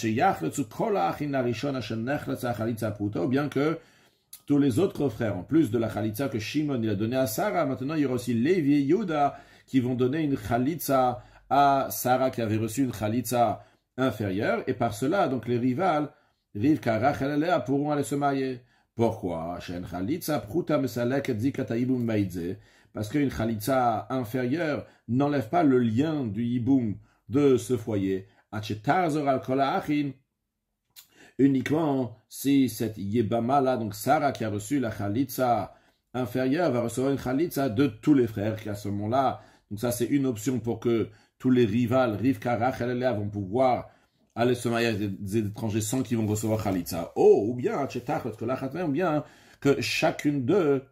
bien que tous les autres frères, en plus de la Khalitsa que Shimon il a donné à Sarah, maintenant il y aura aussi Lévi et Yehuda qui vont donner une Khalitsa à Sarah qui avait reçu une Khalitsa inférieure, et par cela, donc les rivales, Rivka, Rachel et Léa pourront aller se marier. Pourquoi? Parce qu'une chalitza inférieure n'enlève pas le lien du yiboum de ce foyer. Uniquement si cette yebama là, donc Sarah qui a reçu la chalitza inférieure, va recevoir une chalitza de tous les frères qui à ce moment-là. Donc ça c'est une option pour que tous les rivales, Rivka, Rachel et Léa, vont pouvoir aller se marier avec des étrangers sans qu'ils vont recevoir chalitza. Ou bien, ou bien que chacune d'eux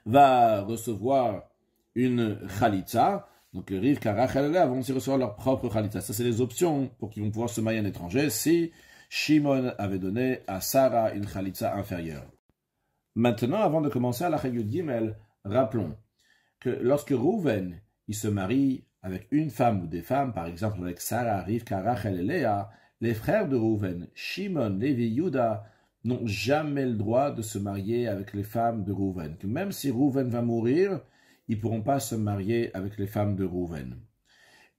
va recevoir une chalitza. Donc, Rivka, Rachel et Léa vont aussi recevoir leur propre chalitza. Ça, c'est les options pour qu'ils vont pouvoir se marier à un étranger si Shimon avait donné à Sarah une chalitza inférieure. Maintenant, avant de commencer à la Chayut Gimel, rappelons que lorsque Rouven il se marie avec une femme ou des femmes, par exemple avec Sarah, Rivka, Rachel et Léa, les frères de Rouven, Shimon, Lévi, Yuda, n'ont jamais le droit de se marier avec les femmes de Rouven. Que même si Rouven va mourir, ils ne pourront pas se marier avec les femmes de Rouven.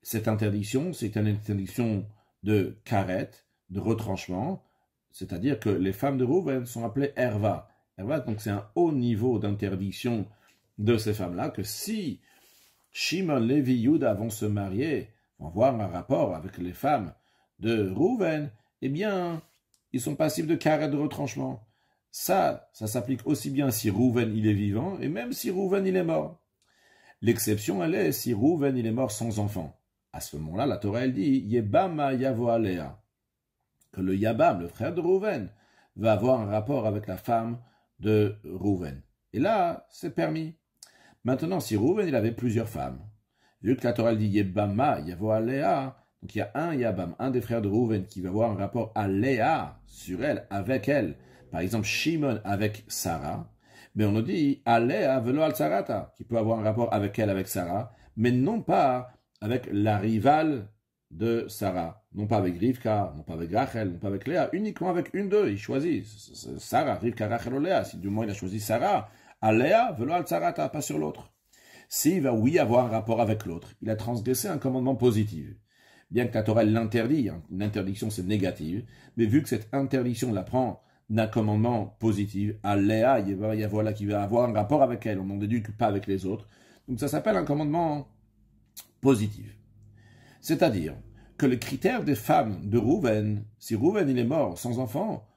Cette interdiction, c'est une interdiction de karet, de retranchement, c'est-à-dire que les femmes de Rouven sont appelées Erva. Erva, donc c'est un haut niveau d'interdiction de ces femmes-là, que si Shimon, Lévi, Yuda vont se marier, vont avoir un rapport avec les femmes de Rouven, eh bien, ils sont passibles de karet, de retranchement. Ça s'applique aussi bien si Rouven il est vivant, et même si Rouven il est mort. L'exception, elle est si Rouven il est mort sans enfant. À ce moment-là, la Torah, elle dit Yebama Yavo Alea, que le Yabam, le frère de Rouven, va avoir un rapport avec la femme de Rouven. Et là, c'est permis. Maintenant, si Rouven il avait plusieurs femmes, vu que la Torah, elle dit Yebama Yavo Alea, donc il y a un Yabam, un des frères de Rouven, qui va avoir un rapport à Léa, sur elle, avec elle. Par exemple, Shimon avec Sarah. Mais on nous dit, Aléa velo al Sarata, qui peut avoir un rapport avec elle, avec Sarah, mais non pas avec la rivale de Sarah. Non pas avec Rivka, non pas avec Rachel, non pas avec Léa, uniquement avec une d'eux. Il choisit Sarah, Rivka, Rachel ou Léa. Si du moins il a choisi Sarah, Aléa velo al Sarata, pas sur l'autre. S'il va, oui, avoir un rapport avec l'autre, il a transgressé un commandement positif. Bien que la Torah l'interdit, hein, une interdiction c'est négative, mais vu que cette interdiction la prend d'un commandement positif, à Léa, il y a voilà qui va avoir un rapport avec elle, on n'en déduit pas avec les autres. Donc ça s'appelle un commandement positif. C'est-à-dire que le critère des femmes de Rouven, si Rouven il est mort sans enfant,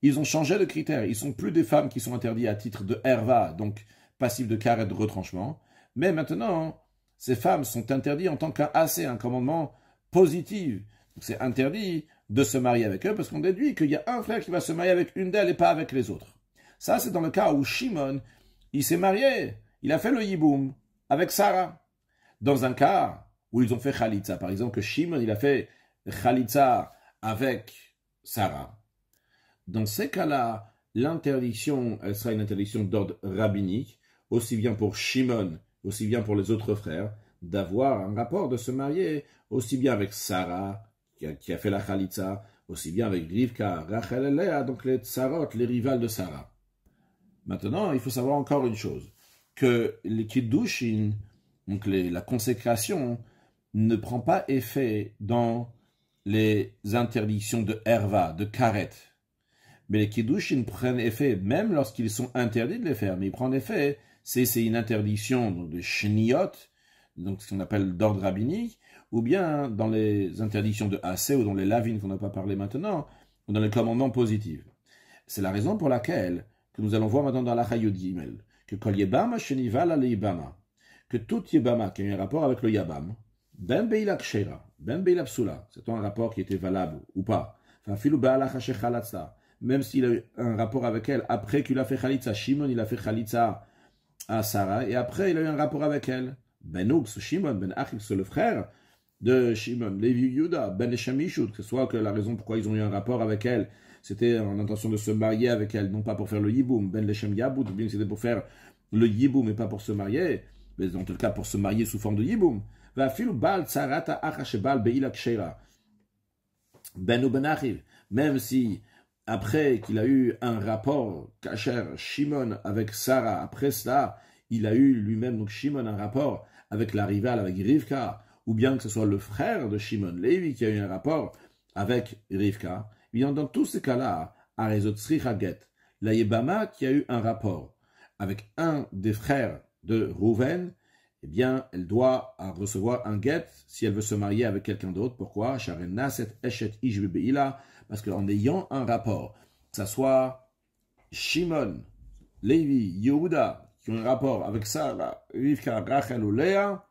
ils ont changé de critère. Ils sont plus des femmes qui sont interdites à titre de herva, donc passives de karet de retranchement, mais maintenant, ces femmes sont interdites en tant qu'un assez, un commandement positif. Donc c'est interdit de se marier avec eux, parce qu'on déduit qu'il y a un frère qui va se marier avec une d'elles et pas avec les autres. Ça, c'est dans le cas où Shimon, il s'est marié, il a fait le yiboum avec Sarah. Dans un cas où ils ont fait Khalitza, par exemple, que Shimon, il a fait Khalitza avec Sarah. Dans ces cas-là, l'interdiction, elle sera une interdiction d'ordre rabbinique, aussi bien pour Shimon, aussi bien pour les autres frères, d'avoir un rapport, de se marier, aussi bien avec Sarah, qui a fait la Khalitza, aussi bien avec Rivka, Rachel et Léa, donc les tsarot, les rivales de Sarah. Maintenant, il faut savoir encore une chose, que les kiddushin, donc la consécration, ne prend pas effet dans les interdictions de herva, de karet. Mais les kiddushin prennent effet, même lorsqu'ils sont interdits de les faire, mais ils prennent effet, c'est une interdiction de shniot, donc ce qu'on appelle d'ordre rabbinique, ou bien dans les interdictions de Assez ou dans les lavines qu'on n'a pas parlé maintenant, ou dans les commandements positifs. C'est la raison pour laquelle, que nous allons voir maintenant dans la Chayut Gimel, que Kol Yebama Shenival Ale Yebama, que tout Yebama qui a eu un rapport avec le Yabam, Ben Beila Kshera, Ben Beila Psula, c'est un rapport qui était valable ou pas, même s'il a eu un rapport avec elle après qu'il a fait Khalitza, Shimon il a fait Khalitza à Sarah, et après il a eu un rapport avec elle. Ben Oux, Shimon, Ben Achik, c'est le frère de Shimon, Lévi Yuda, Ben Eshamichut, que ce soit que la raison pourquoi ils ont eu un rapport avec elle, c'était en intention de se marier avec elle, non pas pour faire le yiboum, Ben Leshem Yabout, ou bien c'était pour faire le yiboum et pas pour se marier, mais en tout cas pour se marier sous forme de yiboum. Va filu bal tsarata achashebal beila kshera. Ben ou Ben Achiv, même si après qu'il a eu un rapport kasher Shimon avec Sarah, après cela, il a eu lui-même, donc Shimon, un rapport avec la rivale, avec Rivka, ou bien que ce soit le frère de Shimon, Lévi, qui a eu un rapport avec Rivka, bien dans tous ces cas-là, Arezotzricha get. La Yébama qui a eu un rapport avec un des frères de Rouven, eh bien, elle doit recevoir un get si elle veut se marier avec quelqu'un d'autre. Pourquoi? Parce qu'en ayant un rapport, que ce soit Shimon, Lévi, Yehuda, qui ont un rapport avec Sarah, Rivka, Rachel ou Léa,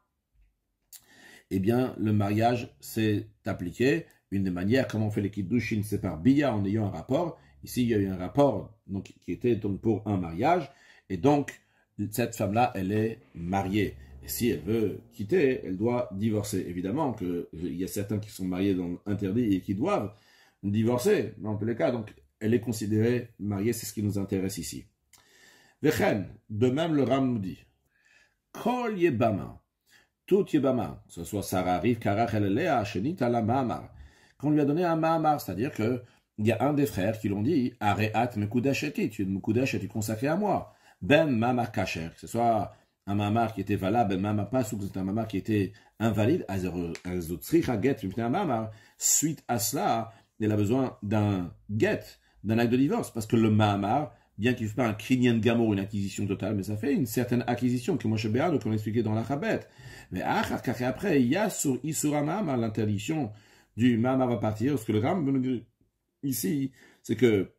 eh bien, le mariage s'est appliqué. Une des manières, comment on fait les kiddushin, c'est par bia, en ayant un rapport. Ici, il y a eu un rapport donc, qui était donc pour un mariage. Et donc, cette femme-là, elle est mariée. Et si elle veut quitter, elle doit divorcer. Évidemment qu'il y a certains qui sont mariés dans l'interdit et qui doivent divorcer, dans tous les cas. Donc, elle est considérée mariée, c'est ce qui nous intéresse ici. Vechen, de même le Ram nous dit, Kol Yebama, tout Yebama, que ce soit Sarah, Rivka, Rachel, Léa, Shenita, la Mahamar, qu'on lui a donné un Mahamar, c'est-à-dire que il y a un des frères qui l'ont dit, Areat Mekudash Eti, tu es Mekudash et tu es consacré à moi. Ben Mamar Kacher, que ce soit un Mamar qui était valable, Ben Mamar pas, ou que c'est un Mamar qui était invalide, suite à cela, il a besoin d'un get, d'un acte de divorce, parce que le Mamar, bien qu'il ne fasse pas un Kinyan Gamour, une acquisition totale, mais ça fait une certaine acquisition, que Moshe Béad, qu'on a expliqué dans la Chabet. Mais après, il y a sur Isura Mamar l'interdiction du Mamar va partir, ce que le Ram ici, c'est que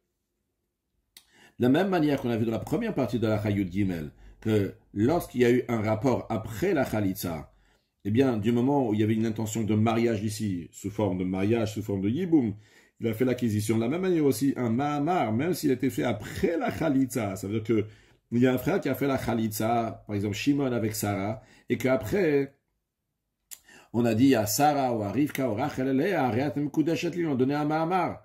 de la même manière qu'on a vu dans la première partie de la Chayut Gimel, que lorsqu'il y a eu un rapport après la Khalitsa, eh bien, du moment où il y avait une intention de mariage ici, sous forme de mariage, sous forme de Yiboum, il a fait l'acquisition. De la même manière aussi, un Mahamar, même s'il a été fait après la Khalitsa, ça veut dire que il y a un frère qui a fait la Khalitsa, par exemple Shimon avec Sarah, et qu'après, on a dit à Sarah ou à Rivka ou à Rachel, lui ont donné un Mahamar.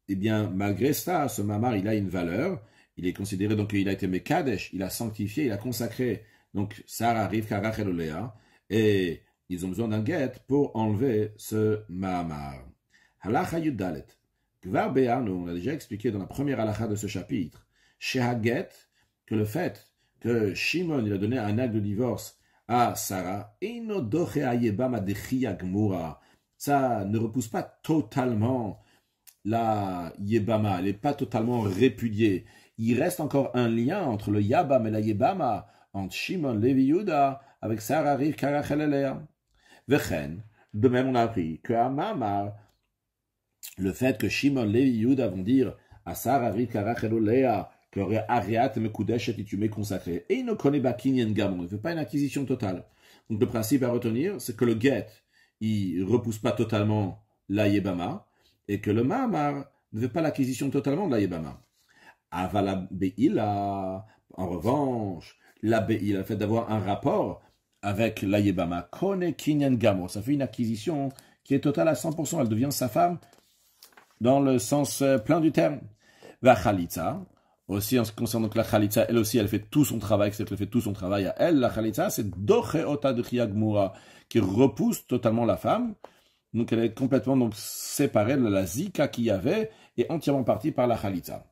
Eh bien, malgré ça, ce Mahamar, il a une valeur. Il est considéré, donc, il a été Mekadesh, il a sanctifié, il a consacré, donc, Sarah, Rivka, Rachel ou Léa, et ils ont besoin d'un get pour enlever ce Mahamar. Halacha Yudalet. Gvar Be'anu, on a déjà expliqué dans la première halacha de ce chapitre, Shehaget, que le fait que Shimon, il a donné un acte de divorce à Sarah, ça ne repousse pas totalement la Yebama, elle n'est pas totalement répudiée. Il reste encore un lien entre le Yabam et la Yebama, entre Shimon, Levi, Yuda, avec Sarah, Rivka, Rachel et Léa. Vechen, de même on a appris que à Mamar, le fait que Shimon, Levi, Yuda vont dire à Sarah, Rivka, Rachel et Léa, que Ariat me Kudesh et tu m'es consacré. Et il ne connaît pas Kinyan Gamon, il ne fait pas une acquisition totale. Donc le principe à retenir, c'est que le get, il ne repousse pas totalement la Yebama, et que le Mahamar ne fait pas l'acquisition totalement de la Yebama. Avala Be'ila, en revanche, la Be'ila, le fait d'avoir un rapport avec la Yebama, Kone Kinyan Gamon, ça fait une acquisition qui est totale à 100%, elle devient sa femme dans le sens plein du terme. Va Khalitza, aussi en ce qui concerne donc la Khalitza, elle aussi, elle fait tout son travail, c'est-à-dire qu'elle fait tout son travail à elle. La Khalitza, c'est Doche Ota de Gmura, qui repousse totalement la femme. Donc elle est complètement donc, séparée de la Zika qu'il y avait et entièrement partie par la Khalitza.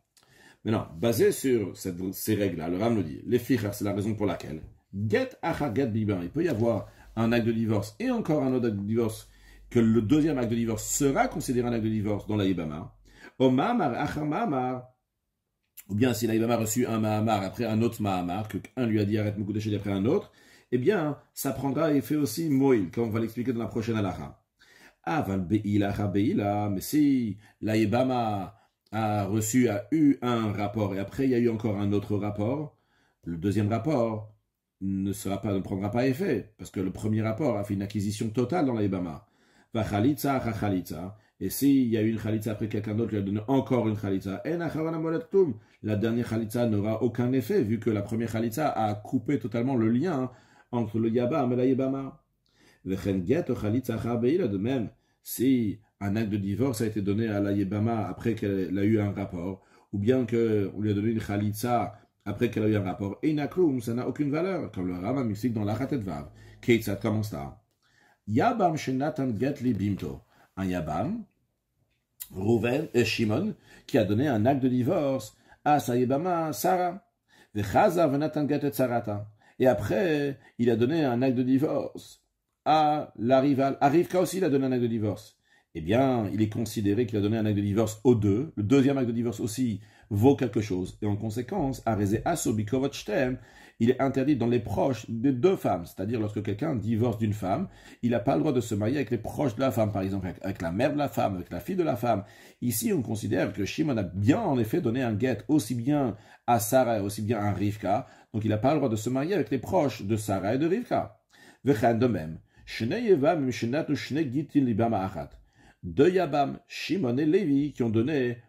Maintenant, basé sur ces règles-là, le Ram nous dit, les fichas, c'est la raison pour laquelle, get achar get biban, il peut y avoir un acte de divorce et encore un autre acte de divorce, que le deuxième acte de divorce sera considéré un acte de divorce dans la Yibama. Au Mahamar, achar Mahamar, ou bien si la Yibama a reçu un Mahamar après un autre Mahamar, que un lui a dit arrête Mekudesh après un autre, eh bien, ça prendra effet aussi Moïl, comme on va l'expliquer dans la prochaine halakha. Aval Be'ila, mais si la Yibama a eu un rapport, et après il y a eu encore un autre rapport, le deuxième rapport ne prendra pas effet, parce que le premier rapport a fait une acquisition totale dans la Yibama. Va Khalitza, Khalitza, et s'il y a eu une Khalitza après quelqu'un d'autre lui a donné encore une Khalitza, la dernière Khalitza n'aura aucun effet, vu que la première Khalitza a coupé totalement le lien entre le Yabam et la Yibama. De même, si un acte de divorce a été donné à la Yebama après qu'elle a eu un rapport, ou bien qu'on lui a donné une Khalitza après qu'elle a eu un rapport, et Nakloum, ça n'a aucune valeur, comme le Rambam explique dans la Khatet Vav. Keitsa, comment ça? Yabam Shenatan Getli Bimto. Un Yabam, Rouven et Shimon, qui a donné un acte de divorce à sa Yebama, Sarah. Vechazav Natan Get Sarata. Et après, il a donné un acte de divorce à la rivale. À Rivka aussi, il a donné un acte de divorce. eh bien, il est considéré qu'il a donné un acte de divorce aux deux. Le deuxième acte de divorce aussi vaut quelque chose. Et en conséquence, Areze Aso Bikovot Shtem, il est interdit dans les proches des deux femmes. C'est-à-dire, lorsque quelqu'un divorce d'une femme, il n'a pas le droit de se marier avec les proches de la femme, par exemple, avec la mère de la femme, avec la fille de la femme. Ici, on considère que Shimon a bien, en effet, donné un guet aussi bien à Sarah et aussi bien à Rivka. Donc, il n'a pas le droit de se marier avec les proches de Sarah et de Rivka. Vechen de même. Deux Yabam, Shimon et Lévi, qui ont donné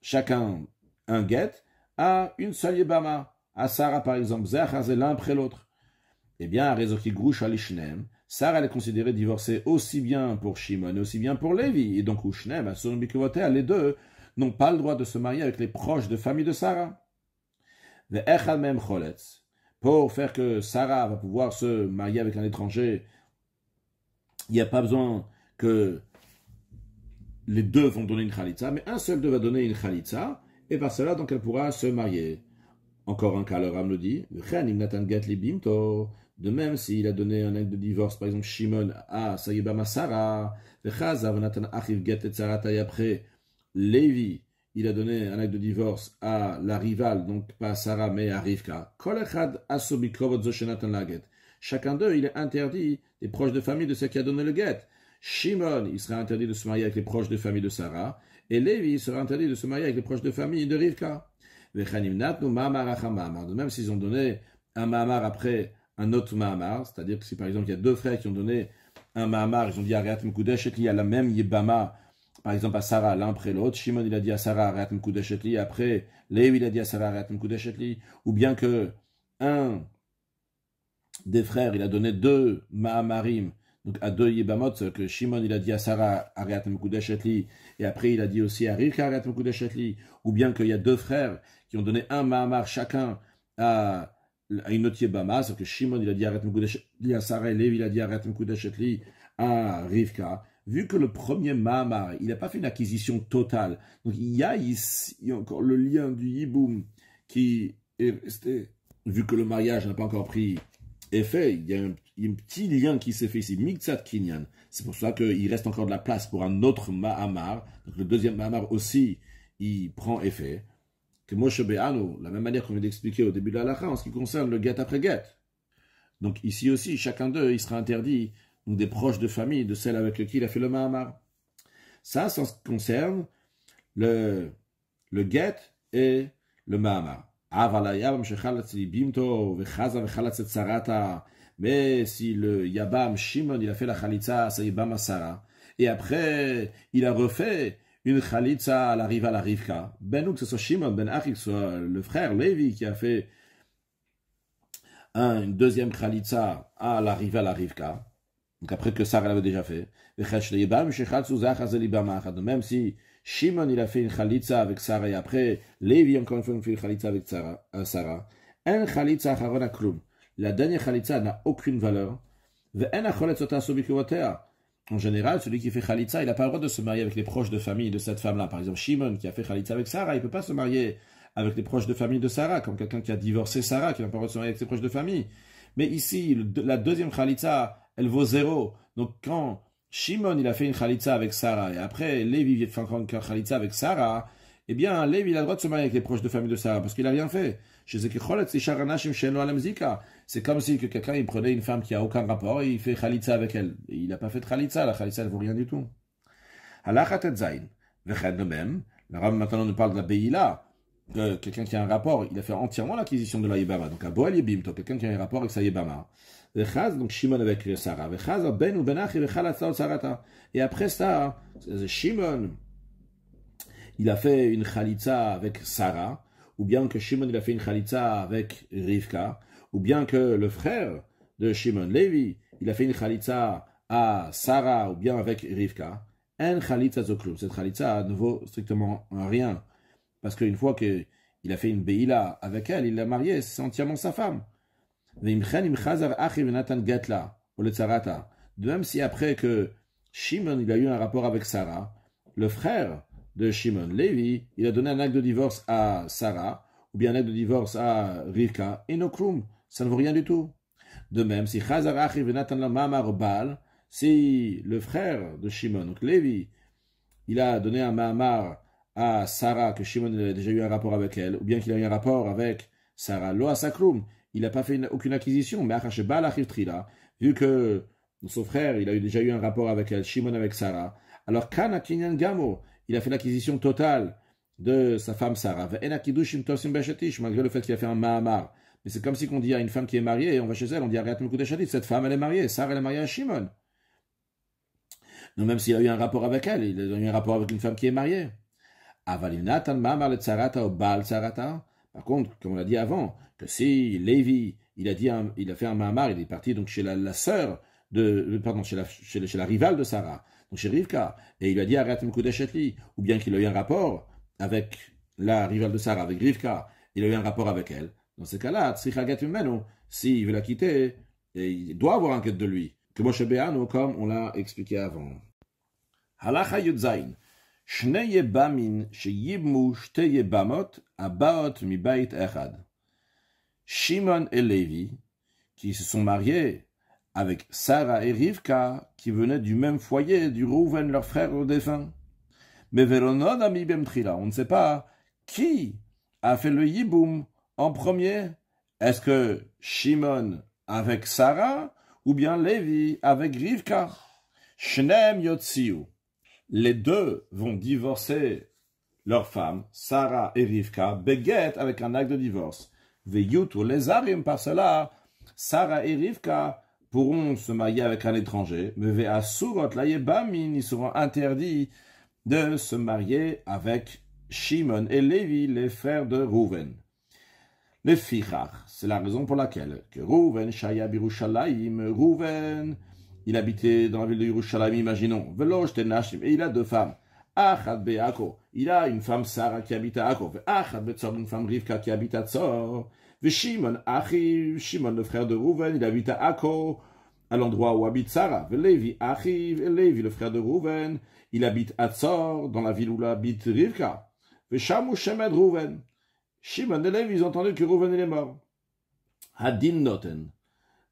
chacun un guet à une seule Yabama. À Sarah, par exemple, c'est l'un après l'autre. Eh bien, à raison qui grouche à l'Ishnem, Sarah elle est considérée divorcée aussi bien pour Shimon et aussi bien pour Lévi. Et donc, Ushnem, à son Bikuvotea, les deux n'ont pas le droit de se marier avec les proches de famille de Sarah. Pour faire que Sarah va pouvoir se marier avec un étranger, il n'y a pas besoin que les deux vont donner une khalitza, mais un seul d'eux va donner une khalitza, et par cela, donc, elle pourra se marier. Encore un cas, le Ram le dit, de même s'il a donné un acte de divorce, par exemple, Shimon à Sayibama Sarah, et après, Lévi, il a donné un acte de divorce à la rivale, donc pas à Sarah, mais à Rivka. Chacun d'eux, il est interdit des proches de famille de ceux qui a donné le guet. Shimon, il sera interdit de se marier avec les proches de famille de Sarah, et Lévi, il sera interdit de se marier avec les proches de famille de Rivka. De même s'ils ont donné un Mahamar après un autre Mahamar, c'est-à-dire que si par exemple il y a deux frères qui ont donné un Mahamar, ils ont dit Ariat Mekudesh Etli à la même Yebama, par exemple à Sarah l'un après l'autre, Shimon il a dit à Sarah Ariat Mekudesh Etli, après Lévi il a dit à Sarah Ariat Mekudesh Etli, ou bien que un des frères il a donné deux Mahamarim, donc à deux Yebamot, que Shimon il a dit à Sarah Ariat Mekudesh Etli, et après il a dit aussi à Rivka Ariat Mekudesh Etli, ou bien qu'il y a deux frères qui ont donné un Mahamar chacun à une autre Yebama, c'est que Shimon il a dit Ariat Mekudesh Etli à Sarah, et Lévi il a dit Ariat Mekudesh Etli à Rivka. Vu que le premier Mahamar, il n'a pas fait une acquisition totale, donc il y a ici encore le lien du Yiboum qui est resté, vu que le mariage n'a pas encore pris effet, il y a un petit lien qui s'est fait ici, Miktsat Kinyan. C'est pour ça qu'il reste encore de la place pour un autre Mahamar. Donc le deuxième Mahamar aussi, il prend effet. Que Moshe Be'anu, la même manière qu'on vient d'expliquer au début de la halakha, en ce qui concerne le guet après guet. Donc ici aussi, chacun d'eux, il sera interdit, donc des proches de famille, de celle avec qui il a fait le Mahamar. Ça concerne le guet et le Mahamar. Mais si le Yabam Shimon il a fait la Khalitza, ça Yabam Sarah, et après il a refait une Khalitza à la rivale à Rivka, ben nous que ce soit Shimon ben Achik, que ce soit le frère Lévi qui a fait une deuxième Khalitza à la rivale à Rivka, donc après que Sarah l'avait déjà fait, même si Shimon il a fait une Khalitza avec Sarah et après Lévi encore une fois il fait une Khalitza avec Sarah, un Khalitza acharona klum. La dernière Khalitza n'a aucune valeur. En général, celui qui fait Khalitza, il n'a pas le droit de se marier avec les proches de famille de cette femme-là. Par exemple, Shimon qui a fait Khalitza avec Sarah, il ne peut pas se marier avec les proches de famille de Sarah, comme quelqu'un qui a divorcé Sarah, qui n'a pas le droit de se marier avec ses proches de famille. Mais ici, la deuxième Khalitza, elle vaut 0. Donc quand Shimon il a fait une Khalitza avec Sarah, et après Lévi fait encore une Khalitza avec Sarah, eh bien, Lévi il a le droit de se marier avec les proches de famille de Sarah, parce qu'il n'a rien fait. C'est comme si que quelqu'un il prenait une femme qui a aucun rapport et il fait Khalitza avec elle. Et il n'a pas fait de Khalitza, la Khalitza ne vaut rien du tout. Halakha Tetzain. Vechad de même, le Rav maintenant nous parle de la Beïla, quelqu'un qui a un rapport, il a fait entièrement l'acquisition de la Yebama. Donc à Boel Yebimto, quelqu'un qui a un rapport avec sa Yebama. Vechaz, donc Shimon avec Sarah. Vechaz, Ben ou Benach, Vechalatza ou Sarata. Et après ça, Shimon, il a fait une Khalitza avec Sarah, ou bien que Shimon il a fait une Khalitza avec Rivka, ou bien que le frère de Shimon, Lévi, il a fait une Khalitza à Sarah, ou bien avec Rivka. En Khalitza Zoklum. Cette Khalitza ne vaut strictement rien. Parce qu'une fois qu'il a fait une Beïla avec elle, il l'a mariée, c'est entièrement sa femme. De même si après que Shimon il a eu un rapport avec Sarah, le frère de Shimon, Lévi, il a donné un acte de divorce à Sarah, ou bien un acte de divorce à Rivka, et no klum, ça ne vaut rien du tout. De même, si Chazar Achiv Natan la Mamar Baal, si le frère de Shimon, donc Lévi, il a donné un Mahamar à Sarah, que Shimon a déjà eu un rapport avec elle, ou bien qu'il a eu un rapport avec Sarah, Lo Asakrum, il n'a pas fait aucune acquisition, mais vu que son frère, il a déjà eu un rapport avec elle, Shimon avec Sarah, alors Kana Kinyan Gamo, il a fait l'acquisition totale de sa femme Sarah, malgré le fait qu'il a fait un Mahamar. Mais c'est comme si on dit à une femme qui est mariée, on va chez elle, on dit Ariat Mekudeshatit, cette femme elle est mariée, Sarah elle est mariée à Shimon. Donc même s'il a eu un rapport avec elle, il a eu un rapport avec une femme qui est mariée. Avalinatan Mahamar le Tsarata ou Baal Tsarata. Par contre, comme on l'a dit avant, que si Lévi, il a fait un Mahamar, il est parti donc chez la sœur chez la rivale de Sarah, donc chez Rivka, et il a dit Ariat Mekudeshetli, ou bien qu'il a eu un rapport avec la rivale de Sarah, avec Rivka, il a eu un rapport avec elle. Dans ce cas-là, s'il veut la quitter, il doit avoir un quête de lui. Que Moshe Be'anu, comme on l'a expliqué avant. Halacha Yudzain. Shnei yebamin sheyibmu shte yebamot abaot mi bait echad. Shimon et Lévi, qui se sont mariés avec Sarah et Rivka, qui venaient du même foyer du Rouven, leur frère au défunt. Mais Veronod ami bemtrila, on ne sait pas qui a fait le yiboum en premier. Est-ce que Shimon avec Sarah ou bien Lévi avec Rivka? Shnem yotziu. Les deux vont divorcer leurs femmes, Sarah et Rivka, beget avec un acte de divorce. Veyutu les arim, par cela, Sarah et Rivka pourront se marier avec un étranger, mais ve'asurot la yebamin, ils seront interdits de se marier avec Shimon et Lévi, les frères de Rouven. Les fichach, c'est la raison pour laquelle que Rouven, Shaya Birushalayim, Rouven, il habitait dans la ville de Yerushalayim, imaginons, Velosh Tenashim, et il a deux femmes. Achad Be'ako, il a une femme Sarah qui habite à Ako, Achad Be'tzor, une femme Rivka qui habite à Tzor, Shimon, Achiv, Shimon, le frère de Rouven, il habite à Ako, à l'endroit où habite Sarah. Lévi, Achiv, et Lévi, le frère de Rouven, il habite à Tzor, dans la ville où habite Rivka. Veshamu Shemed Rouven. Shimon et Lévi, ils ont entendu que Rouven il est mort. Hadin Noten.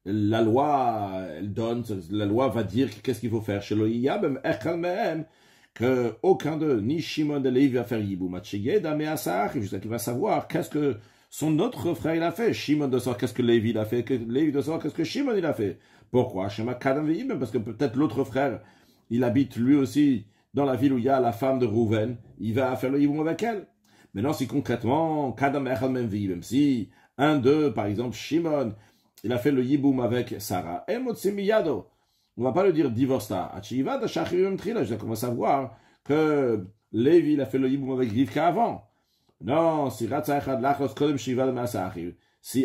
La loi, elle donne, la loi va dire qu'est-ce qu'il faut faire. Chez l'Oyabem, Echalmehem, que aucun d'eux, ni Shimon et Lévi va faire Yiboum. Jusqu'à qu'il va savoir qu'est-ce que son autre frère il a fait. Shimon doit savoir qu'est-ce que Lévi il a fait, que Lévi doit savoir qu'est-ce que Shimon il a fait. Pourquoi? Shema Kadam Ve'Yibem, parce que peut-être l'autre frère, il habite lui aussi dans la ville où il y a la femme de Rouven, il va faire le Yiboum avec elle. Maintenant, si concrètement, Kadam Echalmehem Ve'Yibem, si un d'eux, par exemple Shimon, il a fait le yiboum avec Sarah. On ne va pas le dire divorce-ta. On va savoir que Lévi il a fait le yiboum avec Rivka avant. Non, si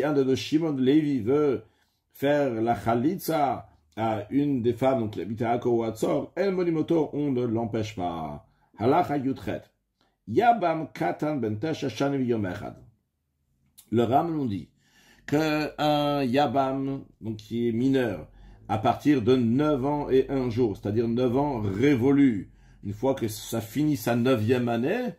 un de Shimon Lévi veut faire la chalitza à une des femmes, donc l'habite à Ako ou à Tzor, El Monimoto, on ne l'empêche pas. Halacha Yutchet. Yabam Katan ben Tesha Shanim Yom Echad. Le Ram nous dit qu'un Yabam, donc qui est mineur, à partir de 9 ans et 1 jour, c'est-à-dire 9 ans révolus, une fois que ça finit sa 9e année,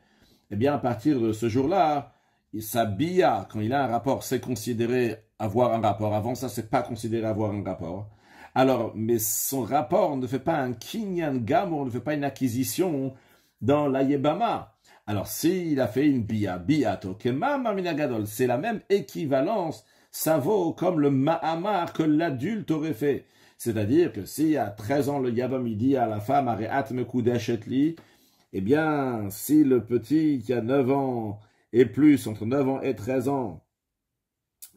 eh bien à partir de ce jour-là, sa bia, quand il a un rapport, c'est considéré avoir un rapport. Avant ça, c'est pas considéré avoir un rapport. Alors, mais son rapport ne fait pas un kinyan gamor, ne fait pas une acquisition dans la Yebama. Alors, s'il a fait une biato, c'est la même équivalence, ça vaut comme le ma'amar que l'adulte aurait fait. C'est-à-dire que si à 13 ans, le Yabam il dit à la femme, Areat mekudeshetli, eh bien, si le petit qui a 9 ans et plus, entre 9 ans et 13 ans,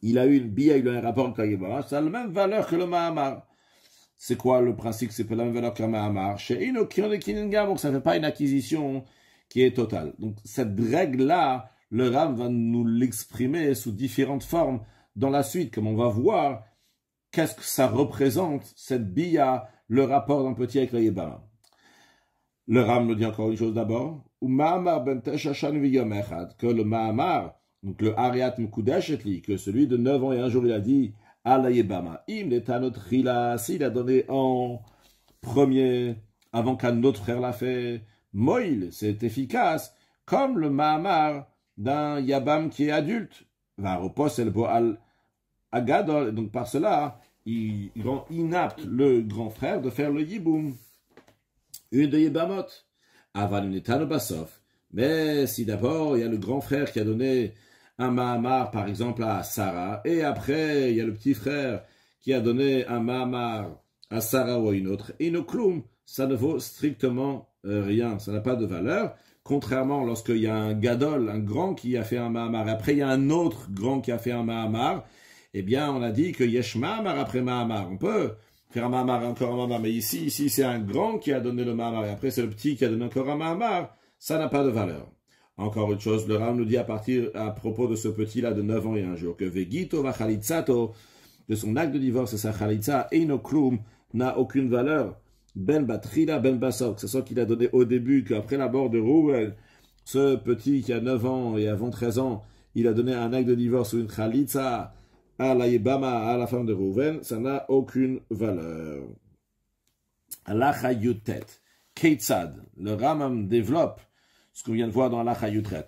il a eu une bia, il a un rapport avec la Yebama, ça a la même valeur que le ma'amar. C'est quoi le principe? C'est pas la même valeur que le ma'amar. Chez Ino, qui ont des kiningam, donc ça ne fait pas une acquisition qui est totale. Donc cette règle-là, le Ram va nous l'exprimer sous différentes formes dans la suite, comme on va voir qu'est-ce que ça représente, cette bia, le rapport d'un petit avec la Yebama. Le Ram nous dit encore une chose d'abord, que le Mahamar, donc le Ariat Mekudeshetli, que celui de 9 ans et 1 jour, il a dit à la Yebama, s'il a donné en premier, avant qu'un autre frère l'a fait, Moïl, c'est efficace, comme le Mahamar d'un Yabam qui est adulte. Va reposer le Boal Agadol, et donc par cela, il rend inapte le grand frère de faire le yiboum. Une de Yebamot. Aval Netano Basof. Mais si d'abord il y a le grand frère qui a donné un Mahamar par exemple à Sarah, et après il y a le petit frère qui a donné un Mahamar à Sarah ou à une autre, Inokloum, ça ne vaut strictement rien, ça n'a pas de valeur. Contrairement lorsqu'il y a un Gadol, un grand qui a fait un Mahamar, et après il y a un autre grand qui a fait un Mahamar, eh bien on a dit que Yesh Mahamar après Mahamar, on peut faire un Mahamar et encore un Mahamar, mais ici c'est un grand qui a donné le Mahamar, et après c'est le petit qui a donné encore un Mahamar, ça n'a pas de valeur. Encore une chose, le Rav nous dit à propos de ce petit-là de 9 ans et un jour, que Vegito va Chalitzato, de son acte de divorce et sa Chalitza, Einoklum, n'a aucune valeur. Ben Batrila, Ben Basok, c'est ça qu'il a donné au début, qu'après la mort de Rouel, ce petit qui a 9 ans et avant 13 ans, il a donné un acte de divorce ou une Chalitza à la Yebama, à la femme de Rouven, ça n'a aucune valeur. Alacha Yutet, Keitzad, le Ramam développe ce qu'on vient de voir dans Alacha Yutret.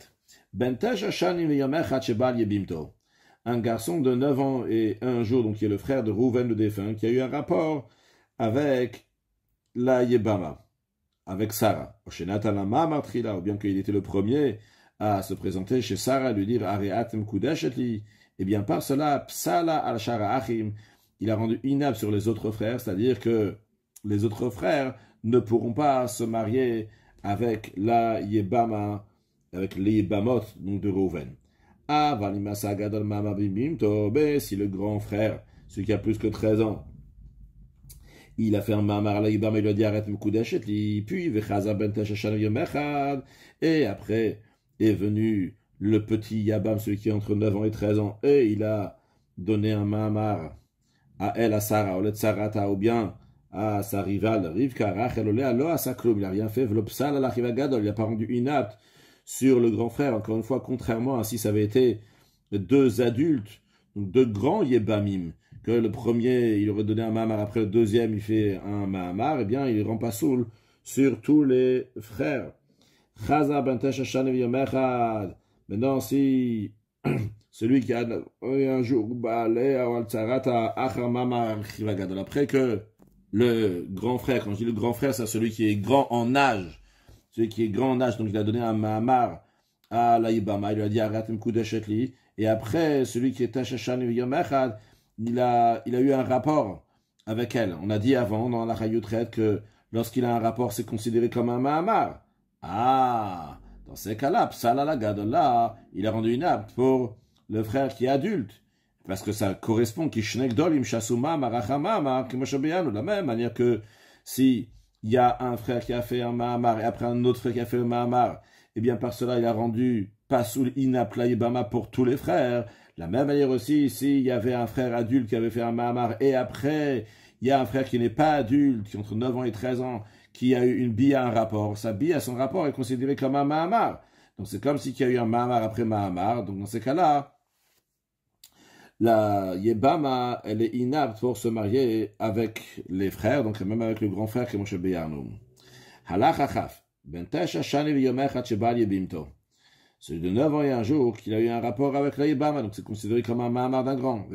Bentesh Hashanim Yomechat Shebal Yebimto, un garçon de 9 ans et un jour, donc qui est le frère de Rouven le défunt, qui a eu un rapport avec la Yebama, avec Sarah. Ou bien qu'il était le premier à se présenter chez Sarah, lui dire Ariatem Kudeshetli, et bien par cela, Psala al Shara Achim, il a rendu inapte sur les autres frères, c'est-à-dire que les autres frères ne pourront pas se marier avec la Yebama, avec les Yebamot, donc de Rouven. Mais si le grand frère, celui qui a plus que 13 ans, il a fait un mamar à la Yebama, il lui a dit arrête m'koudeshetli, puis et après est venu le petit Yabam, celui qui est entre 9 ans et 13 ans, et il a donné un mamar à elle, à Sarah, ou bien à sa rivale, Rivka, Rachel, Olea, Lo, à sa kloum, il n'a rien fait, Vlopsal, à la Rivagadol, il n'a pas rendu inapte sur le grand frère, encore une fois, contrairement à si ça avait été deux adultes, donc deux grands Yebamim, que le premier, il aurait donné un Mahamar, après le deuxième, il fait un Mahamar, eh bien, il rend pas soul sur tous les frères. Chaza bentesh hashan v'yomechad. Maintenant, si celui qui a un jour, après que le grand frère, quand je dis le grand frère, c'est celui qui est grand en âge, celui qui est grand en âge, donc il a donné un Mahamar à la Yebama, il lui a dit Aratem Kudeshetli, et après, celui qui est Tashashan Yomechad, il a eu un rapport avec elle. On a dit avant, dans la Chayutret, que lorsqu'il a un rapport, c'est considéré comme un Mahamar. Ah, dans ces cas-là, Psala la Gadola, il a rendu inapte pour le frère qui est adulte. Parce que ça correspond, de la même manière que si il y a un frère qui a fait un Mahamar et après un autre frère qui a fait le Mahamar, et bien par cela il a rendu Pasul Inap la Yebama pour tous les frères. La même manière aussi, s'il y avait un frère adulte qui avait fait un Mahamar et après il y a un frère qui n'est pas adulte, qui entre 9 ans et 13 ans, qui a eu une bia, un rapport, sa bia, son rapport est considéré comme un Mahamar. Donc c'est comme s'il y a eu un Mahamar après Mahamar. Donc dans ces cas-là, la Yebama, elle est inapte pour se marier avec les frères, donc même avec le grand frère qui est Moshe Beyarnoum. Halach achaf, ben tesha shani v'yomechat shebal yebimto. Celui de 9 ans et un jour qu'il a eu un rapport avec la Yebama, donc c'est considéré comme un Mahamar d'un grand.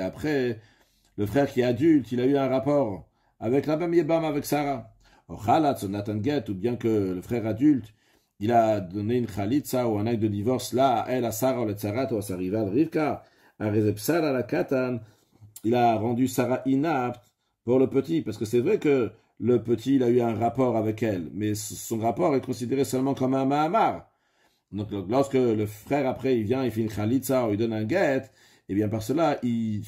Après, le frère qui est adulte, il a eu un rapport avec la même Yebama, avec Sarah. Ou bien que le frère adulte, il a donné une chalitza ou un acte de divorce là, à elle, à Sarah, ou à Tzarat, ou à sa rivale Rivka, à Rezepsal, à la Katan, il a rendu Sarah inapte pour le petit, parce que c'est vrai que le petit, il a eu un rapport avec elle, mais son rapport est considéré seulement comme un Mahamar. Donc lorsque le frère après, il vient, il fait une chalitza, ou il donne un guet, et bien par cela, il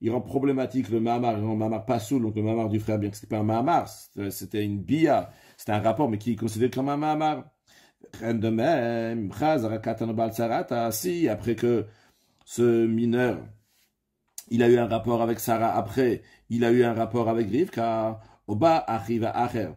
rend problématique le Mahamar, il rend le Mahamar pas soul, donc le Mahamar du frère, bien que c'était pas un Mahamar, c'était une bia, c'était un rapport, mais qui est considéré comme un Mahamar. De même, si après que ce mineur, il a eu un rapport avec Sarah, après, il a eu un rapport avec Rivka, Oba arriva acher,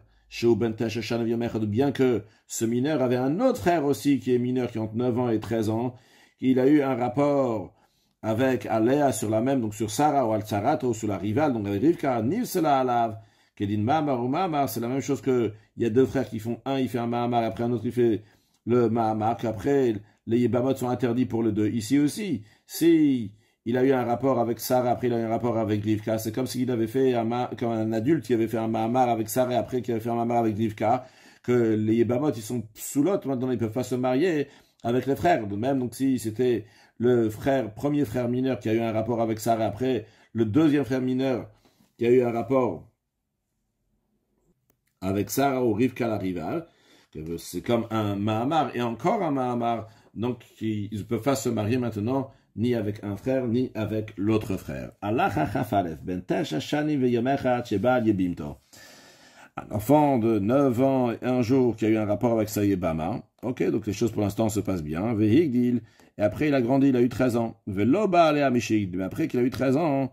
bien que ce mineur avait un autre frère aussi qui est mineur, qui a entre 9 ans et 13 ans, il a eu un rapport avec Aléa sur la même, donc sur Sarah ou Al-Tzarat ou sur la rivale, donc avec Rivka, Nivsela Alav, Kedin Mahamar ou Mahamar, c'est la même chose que il y a deux frères qui font un, il fait un Mahamar, après un autre, il fait le Mahamar, qu'après, les Yebamot sont interdits pour les deux. Ici aussi, si il a eu un rapport avec Sarah, après il a eu un rapport avec Rivka. C'est comme s'il avait fait comme un adulte qui avait fait un mahamar avec Sarah, après qui avait fait un mahamar avec Rivka, que les Yébamot, ils sont sous l'autre, maintenant ils peuvent pas se marier avec les frères. De même, donc si c'était le premier frère mineur qui a eu un rapport avec Sarah, après le deuxième frère mineur qui a eu un rapport avec Sarah ou Rivka la rivale, c'est comme un mahamar et encore un mahamar, donc ils ne peuvent pas se marier maintenant ni avec un frère, ni avec l'autre frère. Un enfant de 9 ans et un jour qui a eu un rapport avec sa Yébama, ok, donc les choses pour l'instant se passent bien, et après il a grandi, il a eu 13 ans, mais après qu'il a eu 13 ans,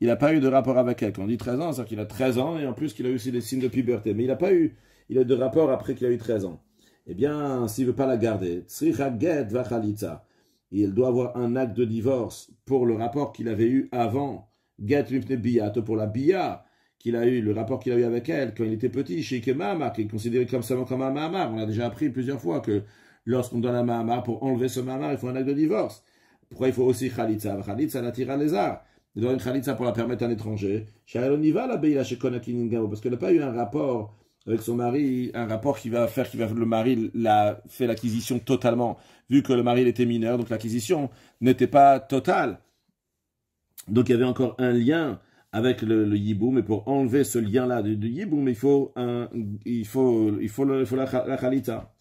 il n'a pas eu de rapport avec elle. Quand on dit 13 ans, c'est-à-dire qu'il a 13 ans, et en plus qu'il a eu aussi des signes de puberté, mais il a eu de rapport après qu'il a eu 13 ans. Eh bien, s'il ne veut pas la garder, il doit avoir un acte de divorce pour le rapport qu'il avait eu avant, get biyato, pour la biya qu'il a eu, le rapport qu'il a eu avec elle quand il était petit, chez Kemama, qui est considéré comme un mahamar. On a déjà appris plusieurs fois que lorsqu'on donne un mahamar, pour enlever ce mahamar, il faut un acte de divorce. Pourquoi il faut aussi khalitza? Khalitza, la tira les arts. Il doit une khalitza pour la permettre à un étranger. Parce qu'elle n'a pas eu un rapport avec son mari, un rapport qui va faire le mari fait l'acquisition totalement, vu que le mari était mineur, donc l'acquisition n'était pas totale. Donc il y avait encore un lien avec le yiboum, et pour enlever ce lien-là du yiboum, il faut la khalitza.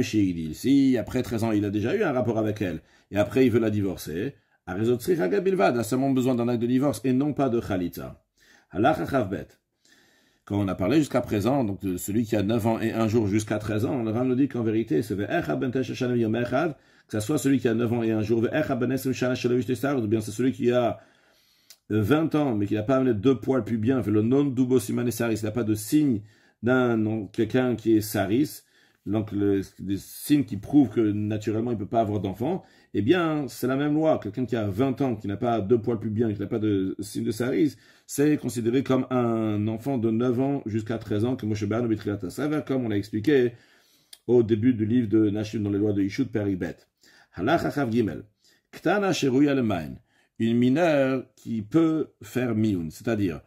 Si après 13 ans, il a déjà eu un rapport avec elle, et après il veut la divorcer, il a seulement besoin d'un acte de divorce et non pas de khalitza. Quand on a parlé jusqu'à présent, donc de celui qui a 9 ans et un jour jusqu'à 13 ans, le Ram nous dit qu'en vérité, c'est que ce soit celui qui a 9 ans et un jour, ou bien c'est celui qui a 20 ans, mais qui n'a pas amené 2 poils pubiens, le non dubo simane saris, il n'a pas de signe d'un quelqu'un qui est saris, donc le signe qui prouve que naturellement il ne peut pas avoir d'enfant, eh bien c'est la même loi. Quelqu'un qui a 20 ans, qui n'a pas 2 poils pubiens, qui n'a pas de signe de saris, c'est considéré comme un enfant de 9 ans jusqu'à 13 ans, que Moshe Beyanu B'Tchilat HaSefer, comme on l'a expliqué au début du livre de Nashim dans les lois de Yishut Peribet. Halach Chav Gimel, Ktana Sheruya Lemain, une mineure qui peut faire mioun, c'est-à-dire,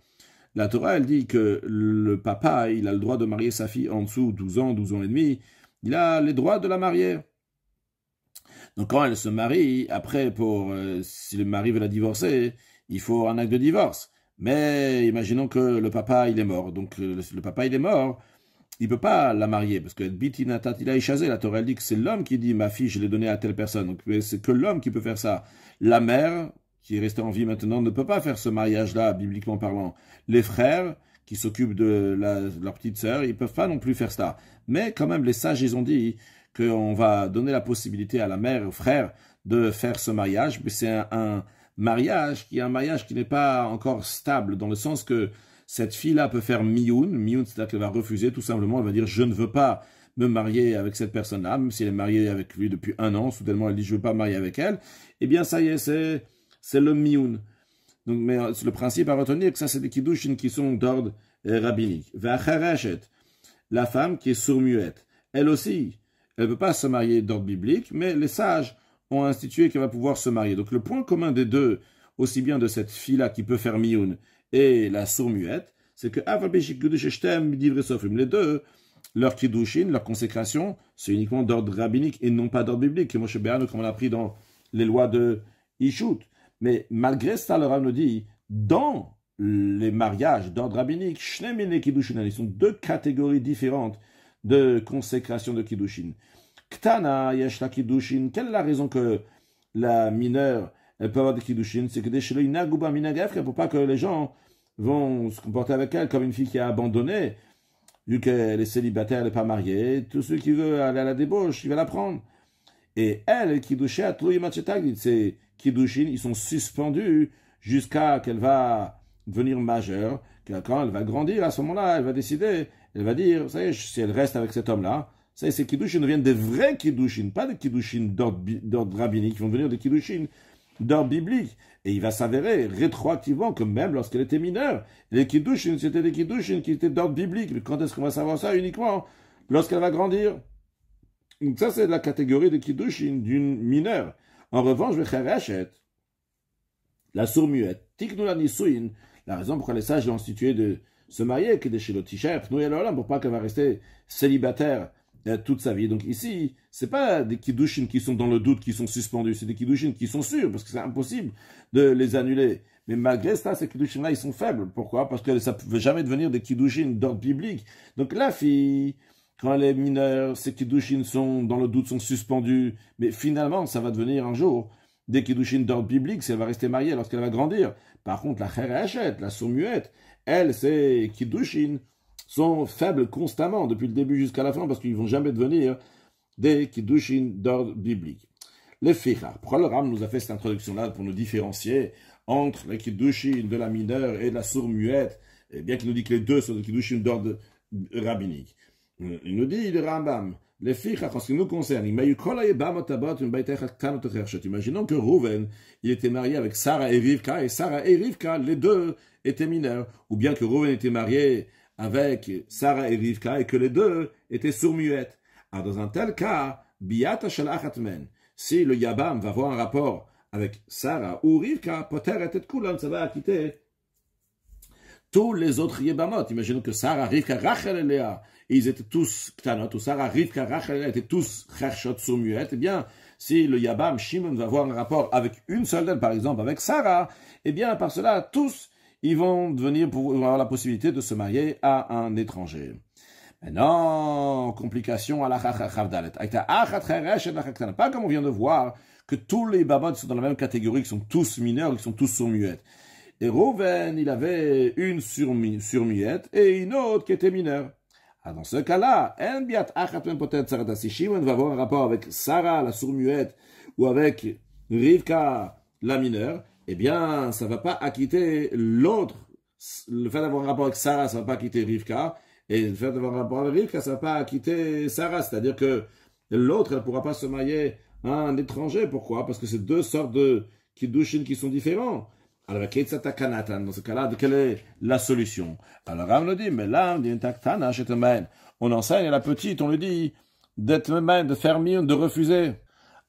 la Torah, elle dit que le papa, il a le droit de marier sa fille en dessous 12 ans et demi, il a les droits de la marier. Donc quand elle se marie, après, si le mari veut la divorcer, il faut un acte de divorce. Mais imaginons que le papa, il est mort. Donc le papa, il est mort, il ne peut pas la marier, parce que la Torah, elle dit que c'est l'homme qui dit, ma fille, je l'ai donnée à telle personne. Donc c'est que l'homme qui peut faire ça. La mère, qui est restée en vie maintenant, ne peut pas faire ce mariage-là, bibliquement parlant. Les frères, qui s'occupent de leur petite sœur, ils ne peuvent pas non plus faire ça. Mais quand même, les sages, ils ont dit qu'on va donner la possibilité à la mère et au frère de faire ce mariage, mais c'est un mariage qui n'est pas encore stable, dans le sens que cette fille-là peut faire mioun, c'est-à-dire qu'elle va refuser, tout simplement, elle va dire, je ne veux pas me marier avec cette personne-là, même si elle est mariée avec lui depuis 1 an, soudainement elle dit, je ne veux pas me marier avec elle, eh bien ça y est, c'est le mioun. Donc, mais le principe à retenir, que ça c'est des kiddushin qui sont d'ordre rabbinique. La femme qui est sourd-muette, elle aussi, elle ne peut pas se marier d'ordre biblique, mais les sages ont institué qu'elle va pouvoir se marier. Donc le point commun des deux, aussi bien de cette fille-là qui peut faire mioun et la sourd-muette, c'est que les deux, leur kiddushin, leur consécration, c'est uniquement d'ordre rabbinique et non pas d'ordre biblique, comme on l'a appris dans les lois de Yishut. Mais malgré ça, le Rav nous dit, dans les mariages d'ordre rabbinique, ils sont 2 catégories différentes de consécration de kiddushin. Ktana, yesh la kiddushin. Quelle est la raison que la mineure, elle peut avoir des kiddushin? C'est que des shelo inaguba minagef, pour pas que les gens vont se comporter avec elle comme une fille qui a abandonné, vu qu'elle est célibataire, elle n'est pas mariée. Tous ceux qui veulent aller à la débauche, ils veulent la prendre. Et elle, kiddushin, c'est kiddushin, ils sont suspendus jusqu'à qu'elle va devenir majeure. Quand elle va grandir, à ce moment-là, elle va décider, elle va dire, ça y est, si elle reste avec cet homme-là, ça y est, ces kiddushin deviennent des vrais kiddushin, pas des kiddushin d'ordre rabbinique, qui vont devenir des kiddushin d'ordre biblique. Et il va s'avérer rétroactivement que même lorsqu'elle était mineure, les kiddushin, c'était des kiddushin qui étaient d'ordre biblique. Mais quand est-ce qu'on va savoir ça? Uniquement lorsqu'elle va grandir. Donc ça, c'est la catégorie de kiddushin d'une mineure. En revanche, le Kherachet, la sourd-muette. Tiknula nisuin, la raison pourquoi les sages l'ont institué de se marier, que des shilotisher, pour pas qu'elle va rester célibataire toute sa vie. Donc ici, c'est pas des kiddushin qui sont dans le doute, qui sont suspendus, c'est des kiddushin qui sont sûrs, parce que c'est impossible de les annuler. Mais malgré ça, ces kiddushin-là, ils sont faibles. Pourquoi? Parce que ça ne peut jamais devenir des kiddushin d'ordre biblique. Donc la fille, quand elle est mineure, ces kiddushin sont dans le doute, sont suspendus. Mais finalement, ça va devenir un jour des kiddushin d'ordre biblique si elle va rester mariée lorsqu'elle va grandir. Par contre, la chereshet, la sourd-muette, elle, ces kiddushin sont faibles constamment, depuis le début jusqu'à la fin, parce qu'ils ne vont jamais devenir des kiddushin d'ordre biblique. Les ficha. Pourquoi le Ram nous a fait cette introduction-là pour nous différencier entre les kiddushin de la mineure et de la sourd-muette, et bien qu'il nous dit que les deux sont des kiddushin d'ordre rabbinique. Il nous dit, le Rambam, les ficha, en ce qui nous concerne, imaginons que Rouven, il était marié avec Sarah et Rivka, les deux étaient mineurs, ou bien que Rouven était marié avec Sarah et Rivka, et que les deux étaient sourds-muettes. Alors, dans un tel cas, Biata Shalachatmen, si le Yabam va avoir un rapport avec Sarah ou Rivka, Poter et Kulan, ça va acquitter tous les autres Yabamot. Imaginons que Sarah, Rivka, Rachel et Léa, ils étaient tous Ktanot, ou Sarah, Rivka, Rachel et Léa étaient tous Chershot, sourds-muettes. Eh bien, si le Yabam, Shimon, va avoir un rapport avec une seule d'elles, par exemple, avec Sarah, eh bien, par cela, tous, ils vont devenir pour avoir la possibilité de se marier à un étranger. Maintenant, complication à la chavdalet. Pas comme on vient de voir que tous les babot sont dans la même catégorie, qui sont tous mineurs, qui sont tous sourds-muettes. Et Rouven, il avait une sourd-muette et une autre qui était mineure. Alors dans ce cas-là, si Shimon va avoir un rapport avec Sarah, la sourd-muette, ou avec Rivka, la mineure, eh bien, ça ne va pas acquitter l'autre. Le fait d'avoir un rapport avec Sarah, ça ne va pas acquitter Rivka. Et le fait d'avoir un rapport avec Rivka, ça ne va pas acquitter Sarah. C'est-à-dire que l'autre, elle ne pourra pas se marier à un étranger. Pourquoi? Parce que c'est deux sortes de kiddushin qui sont différents. Alors, dans ce cas-là, quelle est la solution? Alors, Ram le dit, mais là, on enseigne à la petite, on lui dit d'être même, de faire mieux, de refuser.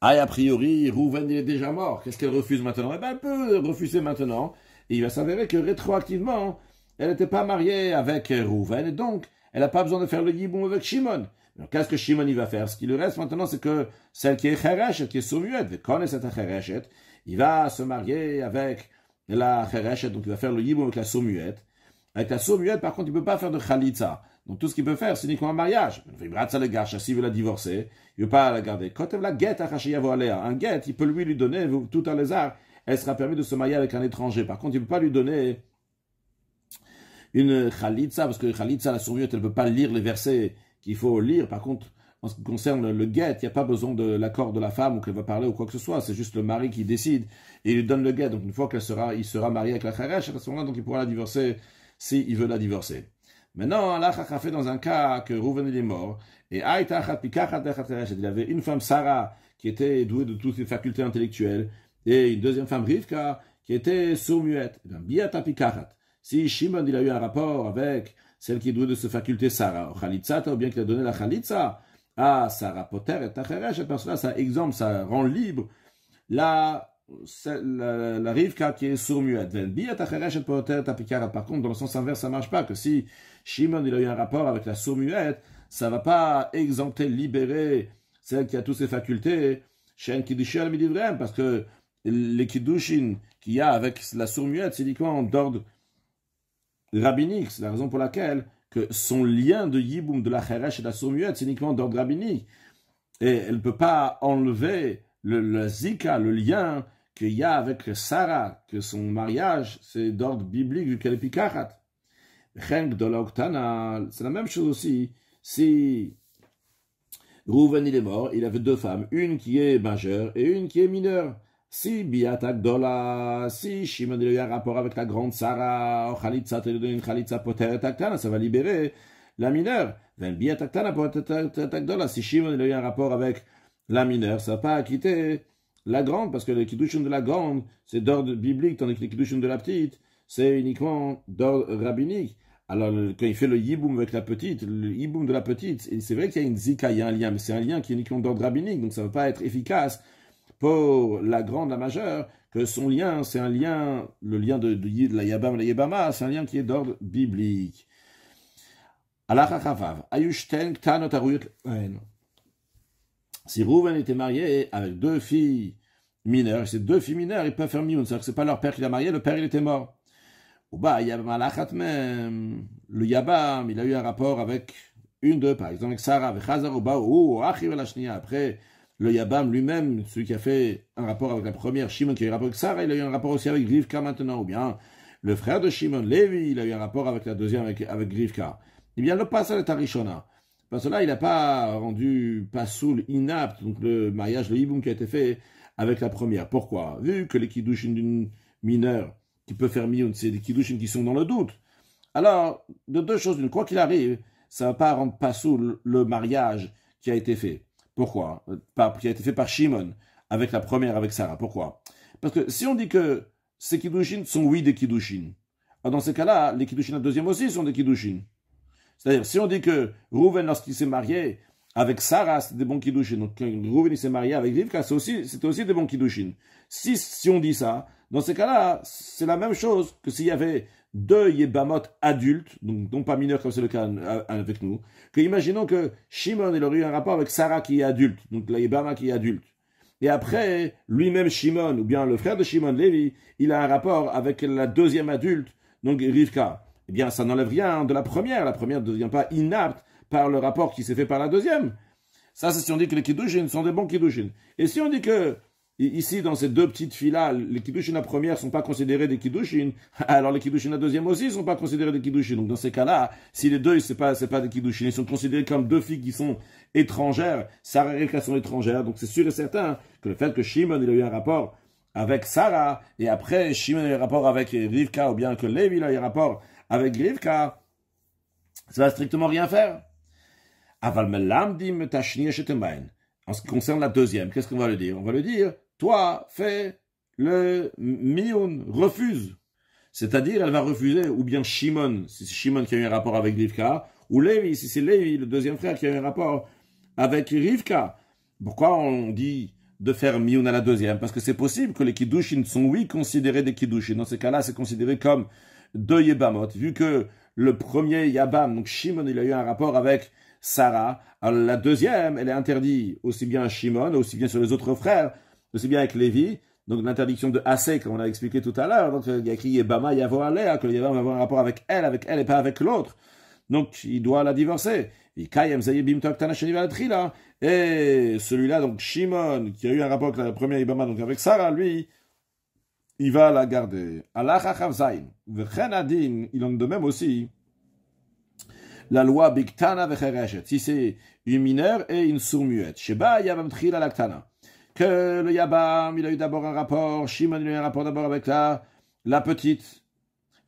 A priori, Rouven est déjà mort. Qu'est-ce qu'elle refuse maintenant? Eh bien, elle peut refuser maintenant. Et il va s'avérer que rétroactivement, elle n'était pas mariée avec Rouven. Et donc, elle n'a pas besoin de faire le yiboum avec Shimon. Alors, qu'est-ce que Shimon il va faire? Ce qui lui reste maintenant, c'est que celle qui est chereshet, qui est sourd-muette, connaît cette chereshet, il va se marier avec la chereshet, donc il va faire le yiboum avec la sourd-muette. Avec la sourd-muette, par contre, il ne peut pas faire de chalitza. Donc tout ce qu'il peut faire, c'est uniquement un mariage. S'il veut la divorcer, il ne veut pas la garder. Quand elle la guette, un guette, il peut lui donner, tout à lézard, elle sera permis de se marier avec un étranger. Par contre, il ne peut pas lui donner une chalitza, parce que chalitza, la sourd-muette, elle ne peut pas lire les versets qu'il faut lire. Par contre, en ce qui concerne le guet, il n'y a pas besoin de l'accord de la femme ou qu'elle va parler ou quoi que ce soit. C'est juste le mari qui décide et il lui donne le guet. Donc une fois il sera marié avec la cheresh, à ce moment-là, donc il pourra la divorcer s'il veut la divorcer. Maintenant, Allah a fait dans un cas que Rouven est mort, et il avait une femme, Sarah, qui était douée de toutes ses facultés intellectuelles, et une deuxième femme, Rivka, qui était sourd-muette. Si Shimon il a eu un rapport avec celle qui est douée de ses facultés, Sarah, ou bien qu'il a donné la Khalitza à Sarah Poter et Tacheresh, parce que là, ça exemple, ça rend libre la Rivka qui est sourd-muette. Par contre, dans le sens inverse, ça ne marche pas, que si Shimon il a eu un rapport avec la sourd-muette, ça ne va pas exempter, libérer celle qui a toutes ses facultés, parce que les kiddushin qu'il y a avec la sourd-muette, c'est uniquement d'ordre rabbinique. C'est la raison pour laquelle que son lien de yiboum de la cheresh et de la sourd-muette, c'est uniquement d'ordre rabbinique. Et elle ne peut pas enlever le zika, le lien qu'il y a avec Sarah, que son mariage, c'est d'ordre biblique vu qu'elle est pikachat. C'est la même chose aussi. Si Rouven il est mort, il avait deux femmes, une qui est majeure et une qui est mineure. Si Biatak Dola, si Shimon il a eu un rapport avec la grande Sarah, Khalitza, une Khalitza Poter Taktana, ça va libérer la mineure. Biatak Tana Poter Dola, si Shimon il a eu un rapport avec la mineure, ça va pas acquitter la grande, parce que les kiddushin de la grande, c'est d'ordre biblique, tandis que les kiddushin de la petite, c'est uniquement d'ordre rabbinique. Alors, quand il fait le yiboum avec la petite, le yiboum de la petite, c'est vrai qu'il y a une zika, il y a un lien, mais c'est un lien qui est uniquement d'ordre rabbinique, donc ça ne va pas être efficace pour la grande, la majeure, que son lien, c'est un lien, le lien de la Yabam et la Yebama, c'est un lien qui est d'ordre biblique. Si Rouven était marié avec deux filles mineures, ces deux filles mineures, ils peuvent faire mioun, c'est-à-dire que c'est pas leur père qui l'a marié, le père il était mort. Ou bah, Yabam alachat même, le Yabam, il a eu un rapport avec une d'eux, par exemple avec Sarah, avec Chazar, ou bah, ou Achiv la Shnia. Après, le Yabam lui-même, celui qui a fait un rapport avec la première, Shimon qui a eu un rapport avec Sarah, il a eu un rapport aussi avec Rivka maintenant, ou bien le frère de Shimon, Lévi, il a eu un rapport avec la deuxième, avec Rivka. Eh bien, le passage est à Rishona. Parce que là, il n'a pas rendu Pasoul inapte, donc le mariage, le hiboum qui a été fait avec la première. Pourquoi? Vu que les kiddushin d'une mineure qui peut faire mioun, c'est des kiddushin qui sont dans le doute. Alors, de deux choses, quoi qu'il arrive, ça ne va pas rendre Pasoul le mariage qui a été fait. Pourquoi? Qui a été fait par Shimon avec la première, avec Sarah. Pourquoi? Parce que si on dit que ces kiddushin sont oui des kiddushin, dans ces cas-là, les kiddushin la deuxième aussi sont des kiddushin. C'est-à-dire, si on dit que Rouven, lorsqu'il s'est marié avec Sarah, c'était des bons kiddushin. Donc, quand Rouven s'est marié avec Rivka, c'était aussi des bons kiddushin. Si on dit ça, dans ces cas-là, c'est la même chose que s'il y avait deux Yebamot adultes, donc non pas mineurs comme c'est le cas avec nous, que imaginons que Shimon il aurait eu un rapport avec Sarah qui est adulte, donc la Yebama qui est adulte. Et après, lui-même Shimon, ou bien le frère de Shimon, Lévi, il a un rapport avec la deuxième adulte, donc Rivka. Eh bien, ça n'enlève rien de la première. La première ne devient pas inapte par le rapport qui s'est fait par la deuxième. Ça, c'est si on dit que les kiddushin sont des bons kiddushin. Et si on dit que, ici, dans ces deux petites filles-là, les kiddushin la première ne sont pas considérés des kiddushin, alors les kiddushin la deuxième aussi ne sont pas considérés des kiddushin. Donc, dans ces cas-là, si les deux, c'est pas des kiddushin, ils sont considérés comme deux filles qui sont étrangères, Sarah et Rivka sont étrangères. Donc, c'est sûr et certain que le fait que Shimon, il a eu un rapport avec Sarah, et après, Shimon a eu un rapport avec Rivka, ou bien que Lévi a eu un rapport avec Rivka, ça va strictement rien faire. En ce qui concerne la deuxième, qu'est-ce qu'on va lui dire? On va lui dire, toi, fais le mioun, refuse. C'est-à-dire, elle va refuser, ou bien Shimon, si c'est Shimon qui a eu un rapport avec Rivka, ou Lévi, si c'est Lévi, le deuxième frère qui a eu un rapport avec Rivka. Pourquoi on dit de faire mioun à la deuxième? Parce que c'est possible que les kiddushin sont, oui, considérés des kiddushin. Dans ces cas-là, c'est considéré comme deux Yebamot, vu que le premier Yabam, donc Shimon, il a eu un rapport avec Sarah, alors la deuxième, elle est interdite aussi bien à Shimon, aussi bien sur les autres frères, aussi bien avec Lévi, donc l'interdiction de Assez, comme on a expliqué tout à l'heure, donc il y a écrit Yebama Yavo Alea, que le Yabam va avoir un rapport avec elle et pas avec l'autre, donc il doit la divorcer. Et celui-là, donc Shimon, qui a eu un rapport avec la première Yebama, donc avec Sarah, lui, il va la garder. Allah Chachavzaïn. V'chenadin, il en est de même aussi. La loi Biktana Vechereshet. Si c'est une mineure et une sourd-muette. Sheba Yabam Tchila Laktana. Que le Yabam, il a eu d'abord un rapport. Shimon, il a eu un rapport d'abord avec la petite.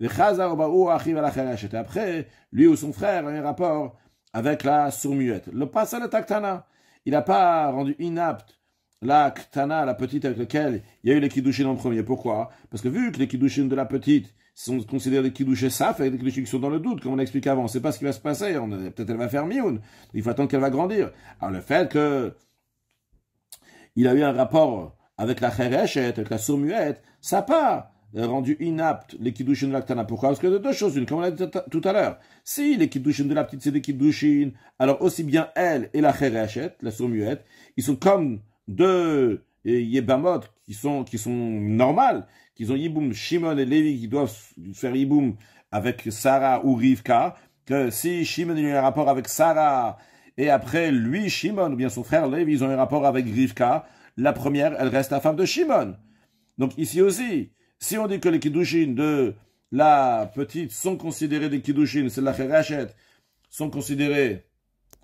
V'chazar ba'u achiv ala chereshet. Après, lui ou son frère a eu un rapport avec la sourd-muette. Le passage de Taktana. Il n'a pas rendu inapte la Ktana, la petite avec laquelle il y a eu les kiddushin en premier. Pourquoi? Parce que vu que les kiddushin de la petite sont considérés des kiddushin saf, avec des kiddushin qui sont dans le doute, comme on a expliqué avant, on ne sait pas ce qui va se passer, peut-être elle va faire mioun, il faut attendre qu'elle va grandir. Alors le fait que il a eu un rapport avec la chereshet, avec la sourd-muette, ça n'a pas rendu inapte les kiddushin de la Ktana. Pourquoi? Parce que de deux choses, une, comme on l'a dit tout à l'heure. Si les kiddushin de la petite c'est des kiddushin, alors aussi bien elle et la chereshet, la sourd-muette, ils sont comme deux Yebamot qui sont normales, qui ont Yiboum, Shimon et Lévi qui doivent faire Yiboum avec Sarah ou Rivka, que si Shimon a eu un rapport avec Sarah et après lui, Shimon, ou bien son frère Lévi, ils ont un rapport avec Rivka, la première, elle reste la femme de Shimon. Donc ici aussi, si on dit que les kiddushin de la petite sont considérés des kiddushin, c'est la Cherachet, sont considérés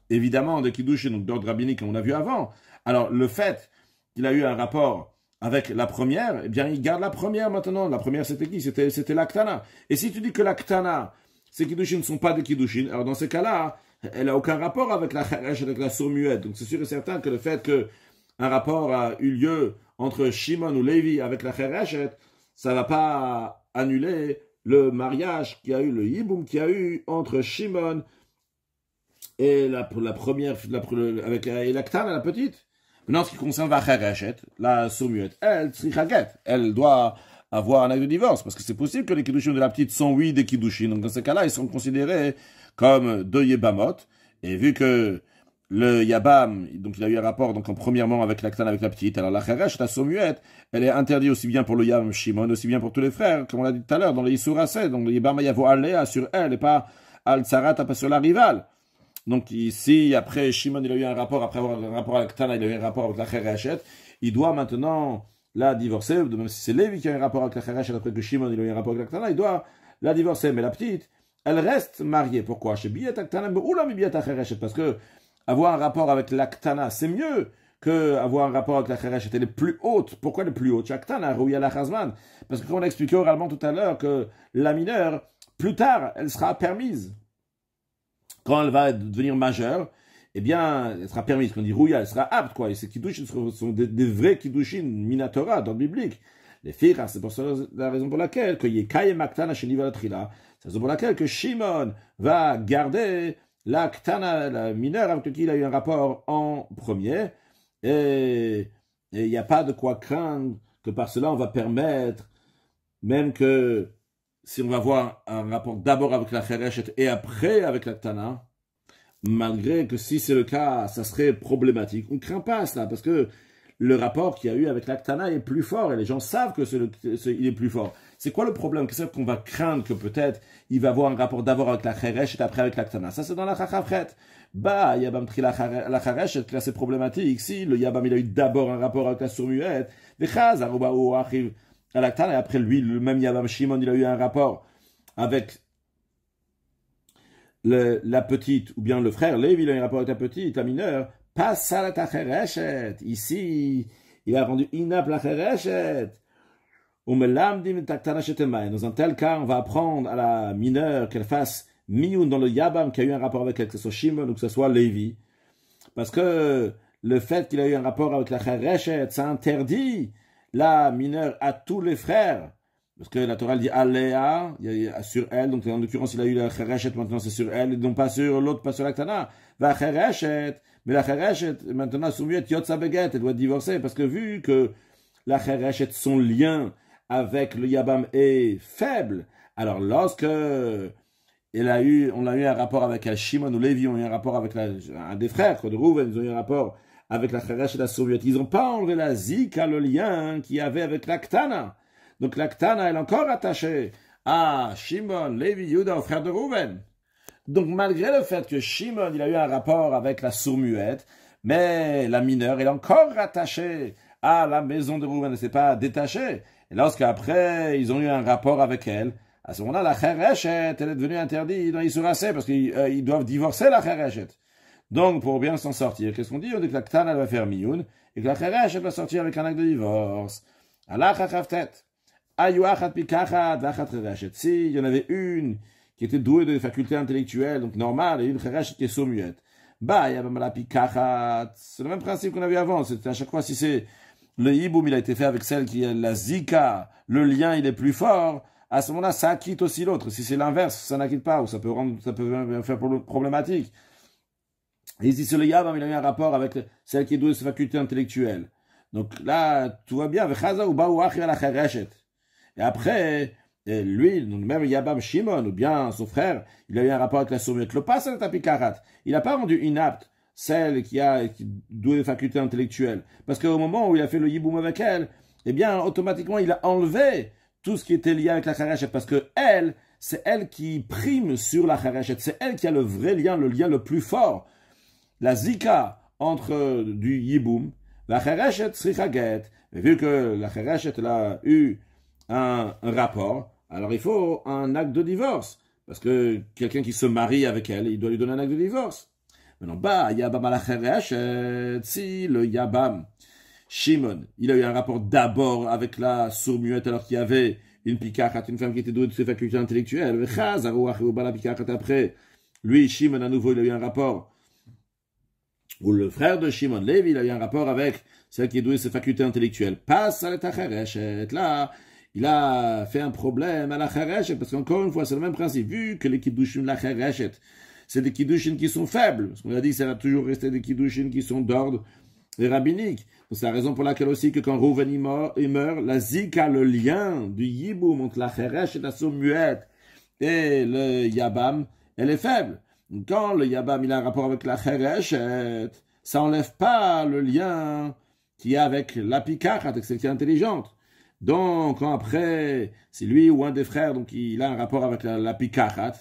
évidemment des kiddushin, donc d'ordre rabbinique comme on a vu avant. Alors, le fait qu'il a eu un rapport avec la première, eh bien, il garde la première maintenant. La première, c'était qui? C'était la Ktana. Et si tu dis que la Ktana, ces kiddushin ne sont pas des kiddushin, alors dans ces cas-là, elle n'a aucun rapport avec la Cheresh, avec la sourd-muette. Donc, c'est sûr et certain que le fait qu'un rapport a eu lieu entre Shimon ou Lévi avec la Cheresh, ça ne va pas annuler le mariage qui a eu, le Yiboum qui a eu entre Shimon et la première, avec la Ktana, la petite. Maintenant, ce qui concerne Vachereshet, la sourmuette, elle, Tzrichaget, elle doit avoir un acte de divorce, parce que c'est possible que les kiddushin de la petite sont, oui, des kiddushin. Donc, dans ce cas-là, ils sont considérés comme deux yebamot. Et vu que le yabam, donc il a eu un rapport, donc en premièrement avec la ktana, avec la petite, alors la cheresh, la sourmuette, elle est interdite aussi bien pour le yabam Shimon, aussi bien pour tous les frères, comme on l'a dit tout à l'heure, dans les Yisur Aseh, donc le yabam yavo aléa sur elle, et pas al tsarat, pas sur la rivale. Donc ici, après Shimon, il a eu un rapport, après avoir un rapport avec Ktana, il a eu un rapport avec la Chereshet, il doit maintenant la divorcer, même si c'est Lévi qui a eu un rapport avec la Chereshet, après que Shimon, il a eu un rapport avec la Ktana, il doit la divorcer. Mais la petite, elle reste mariée. Pourquoi? Chez Biyat Ktana, ou la Biyat Chereshet, parce que avoir un rapport avec la Ktana, c'est mieux que avoir un rapport avec la Chereshet. Elle est plus haute. Pourquoi elle est plus haute? Ktana, Rouya la Chazman. Parce que comme on a expliqué oralement tout à l'heure que la mineure, plus tard, elle sera permise. Quand elle va devenir majeure, eh bien, elle sera permise. Quand on dit rouya, elle sera apte, quoi. Et ces kiddushin sont des vrais kiddushin minatora dans le biblique. Les filles, c'est pour ça la raison pour laquelle, que Yekaye Maktana chez Niva Trila, c'est la raison pour laquelle que Shimon va garder la Ktana, la mineure avec qui il a eu un rapport en premier. Et il n'y a pas de quoi craindre que par cela on va permettre, même que si on va avoir un rapport d'abord avec la Chereshet et après avec la Ktana, malgré que si c'est le cas, ça serait problématique. On ne craint pas cela, parce que le rapport qu'il y a eu avec la Ktana est plus fort, et les gens savent que il est plus fort. C'est quoi le problème? Qu'est-ce qu'on va craindre que peut-être il va avoir un rapport d'abord avec la Chereshet et après avec la Ktana? Ça, c'est dans la Chachafret. Bah, Yabam tri la Chereshet, là c'est problématique. Si le Yabam il a eu d'abord un rapport avec la sourmuette, Vechaz, Aruba ou arrive à la Ktana, et après lui, le même Yabam Shimon, il a eu un rapport avec la petite, ou bien le frère Lévi, il a eu un rapport avec la petite, la mineure, passe à la Chereshet. Ici, il a rendu inapte la Chereshet. Dans un tel cas, on va apprendre à la mineure qu'elle fasse miyun dans le Yabam qui a eu un rapport avec elle, que ce soit Shimon ou que ce soit Lévi. Parce que le fait qu'il a eu un rapport avec la Chereshet, ça interdit la mineure à tous les frères. Parce que la Torah dit Aléa, sur elle, donc en l'occurrence il a eu la Chereshet, maintenant c'est sur elle, et non pas sur l'autre, pas sur la Ktana. Va Chereshet, mais la Chereshet, maintenant soumiette Yotza Beget, elle doit divorcer, parce que vu que la Chereshet, son lien avec le Yabam est faible, alors lorsque on a eu un rapport avec la Shimon ou Lévi, on a eu un rapport avec un des frères, de Rouven, ils ont eu un rapport avec la Chereshet et la soumiette, ils n'ont pas enlevé la Zika, le lien qu'il y avait avec la Ktana. Donc la Ktana, elle est encore attachée à Shimon, Lévi, Yuda, au frère de Rouven. Donc malgré le fait que Shimon, il a eu un rapport avec la sourmuette, mais la mineure, elle est encore attachée à la maison de Rouven, elle ne s'est pas détachée. Et lorsqu'après, ils ont eu un rapport avec elle, à ce moment-là, la Chereshet, elle est devenue interdite dans Yisur Aseh, parce qu'ils doivent divorcer la Chereshet. Donc, pour bien s'en sortir, qu'est-ce qu'on dit? On dit que la Ktana, elle va faire miyun, et que la Chereshet va sortir avec un acte de divorce. Allah chachaftet. Si il y en avait une qui était douée de facultés intellectuelles, donc normale, et une Chereshet qui est sourmuette. Bah, il y a c'est le même principe qu'on a vu avant. C'est à chaque fois, si c'est le hiboum, il a été fait avec celle qui est la zika, le lien, il est plus fort, à ce moment-là, ça acquitte aussi l'autre. Si c'est l'inverse, ça n'acquitte pas, ou ça peut faire problématique. Et ici, sur le yabam, il a eu un rapport avec celle qui est douée de ses facultés intellectuelles. Donc là, tout va bien. Et après, lui, donc même Yabam Shimon, ou bien son frère, il a eu un rapport avec la sourmuette. Le pas, c'est tapikarat. Il n'a pas rendu inapte celle qui douée de facultés intellectuelles. Parce qu'au moment où il a fait le yiboum avec elle, eh bien, automatiquement, il a enlevé tout ce qui était lié avec la Chereshet. Parce que elle, c'est elle qui prime sur la Chereshet. C'est elle qui a le vrai lien, le lien le plus fort. La zika entre du yiboum, la Chereshet srichaget. Mais vu que la Chereshet, elle a eu un rapport, alors il faut un acte de divorce. Parce que quelqu'un qui se marie avec elle, il doit lui donner un acte de divorce. Maintenant, bah, Yabam à la Chereshet, si le Yabam, Shimon, il a eu un rapport d'abord avec la sourmuette alors qu'il y avait une pikachat, une femme qui était douée de ses facultés intellectuelles. Après, lui, Shimon, à nouveau, il a eu un rapport. Ou le frère de Shimon, Lévi, il a eu un rapport avec celle qui est douée de ses facultés intellectuelles. Passe à la Chereshet. Là, il a fait un problème à la Chereshet, parce qu'encore une fois, c'est le même principe. Vu que les kiddushin de la Chereshet, c'est des kiddushin qui sont faibles. Parce qu'on a dit que ça va toujours rester des kiddushin qui sont d'ordre et rabbinique. C'est la raison pour laquelle aussi que quand Rouven il meurt, la zika, le lien du yiboum entre la cheresh et la sourd-muette et le yabam, elle est faible. Quand le yabam il a un rapport avec la cheresh, ça n'enlève pas le lien qu'il y a avec la pikachat, avec celle qui est intelligente. Donc, quand après, c'est lui ou un des frères, donc il a un rapport avec la pikachat,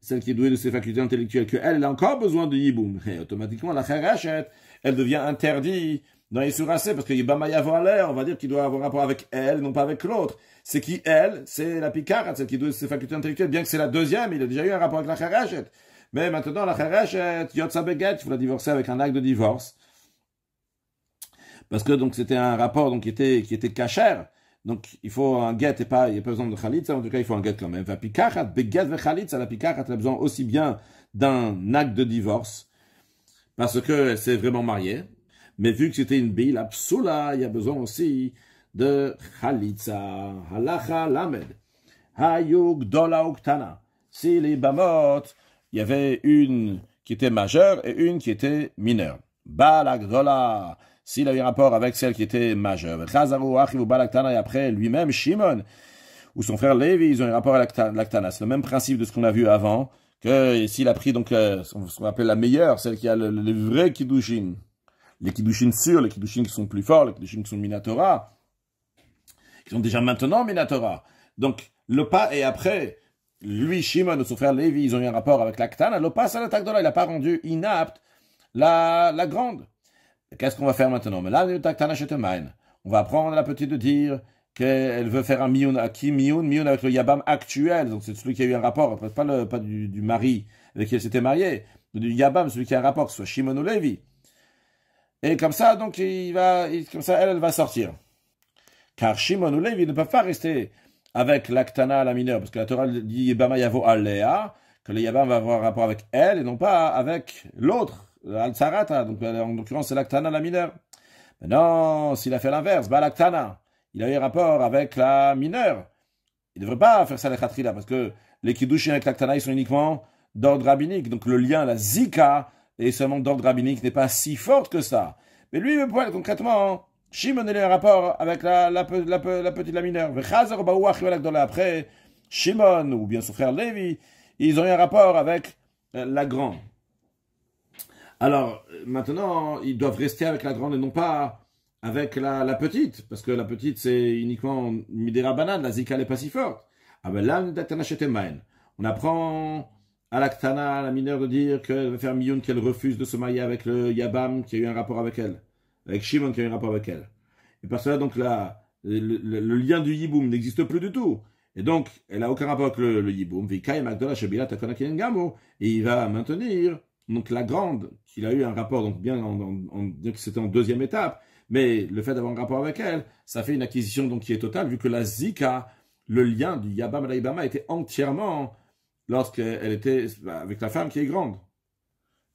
celle qui est douée de ses facultés intellectuelles, qu'elle a encore besoin de yiboum. Et automatiquement, la cheresh, elle devient interdite dans les suracés, parce que Yibama Yavo l'air, on va dire qu'il doit avoir un rapport avec elle, non pas avec l'autre. C'est qui, elle? C'est la pikachat, celle qui est douée de ses facultés intellectuelles, bien que c'est la deuxième, il a déjà eu un rapport avec la cheresh. Mais maintenant, la cheresh, yotza beget, il faut la divorcer avec un acte de divorce. Parce que donc c'était un rapport donc qui était cachère. Donc il faut un get et pas il n'y a pas besoin de khalitza, en tout cas il faut un get quand même. Va pikachat beget ve khalitza, la pikachat a besoin aussi bien d'un acte de divorce parce que elle s'est vraiment mariée, mais vu que c'était une bille, la psoula, il y a besoin aussi de khalitza. Halacha lamed. Hayuk dola uktana. Si les bamot, il y avait une qui était majeure et une qui était mineure. Balak dola. S'il a eu un rapport avec celle qui était majeure. Et après, lui-même, Shimon, ou son frère Lévi, ils ont un rapport avec l'Aktana. C'est le même principe de ce qu'on a vu avant, que s'il a pris donc ce qu'on appelle la meilleure, celle qui a les vrais Kiddushin, les Kiddushin sûrs, les Kiddushin qui sont plus forts, les Kiddushin qui sont Minatora, qui sont déjà maintenant Minatora. Donc, le pas et après, lui, Shimon, ou son frère Lévi, ils ont eu un rapport avec l'Aktana. Le pas, c'est l'attaque-là, il n'a pas rendu inapte la grande. Qu'est-ce qu'on va faire maintenant? Mais là, on va apprendre à la petite de dire qu'elle veut faire un miyun à qui miyun avec le yabam actuel. Donc c'est celui qui a eu un rapport, pas du mari avec qui elle s'était mariée, mais du yabam, celui qui a un rapport, que ce soit Shimon ou Lévi. Et comme ça, donc comme ça, elle va sortir. Car Shimon ou Lévi ne peuvent pas rester avec l'Aktana à la mineure, parce que la Torah dit Yabama Yavo Alea, que le yabam va avoir un rapport avec elle et non pas avec l'autre. Al-Tsarata, donc en l'occurrence c'est l'Aktana, la mineure. Mais non, s'il a fait l'inverse, l'Aktana, il a eu rapport avec la mineure. Il ne devrait pas faire ça les khatrila, parce que les Kiddushin avec l'Aktana, ils sont uniquement d'ordre rabbinique. Donc le lien, la zika, est seulement d'ordre rabbinique, n'est pas si forte que ça. Mais lui, concrètement, Shimon a eu un rapport avec la petite, la mineure. Après, Shimon, ou bien son frère Lévi, ils ont eu un rapport avec la grande. Alors, maintenant, ils doivent rester avec la grande et non pas avec la petite, parce que la petite, c'est uniquement Midera Banane, la Zika n'est pas si forte. Ah ben là, on apprend à l'Aktana, la mineure, de dire qu'elle va faire Miyun, qu'elle refuse de se marier avec le Yabam qui a eu un rapport avec elle, avec Shimon qui a eu un rapport avec elle. Et parce que là, donc, le lien du Yiboum n'existe plus du tout. Et donc, elle n'a aucun rapport avec le Yiboum. Et il va maintenir donc la grande, qu'il a eu un rapport, donc bien que c'était en deuxième étape, mais le fait d'avoir un rapport avec elle, ça fait une acquisition donc qui est totale, vu que la Zika, le lien du Yabam à la Yibama était entièrement lorsqu'elle était avec la femme qui est grande.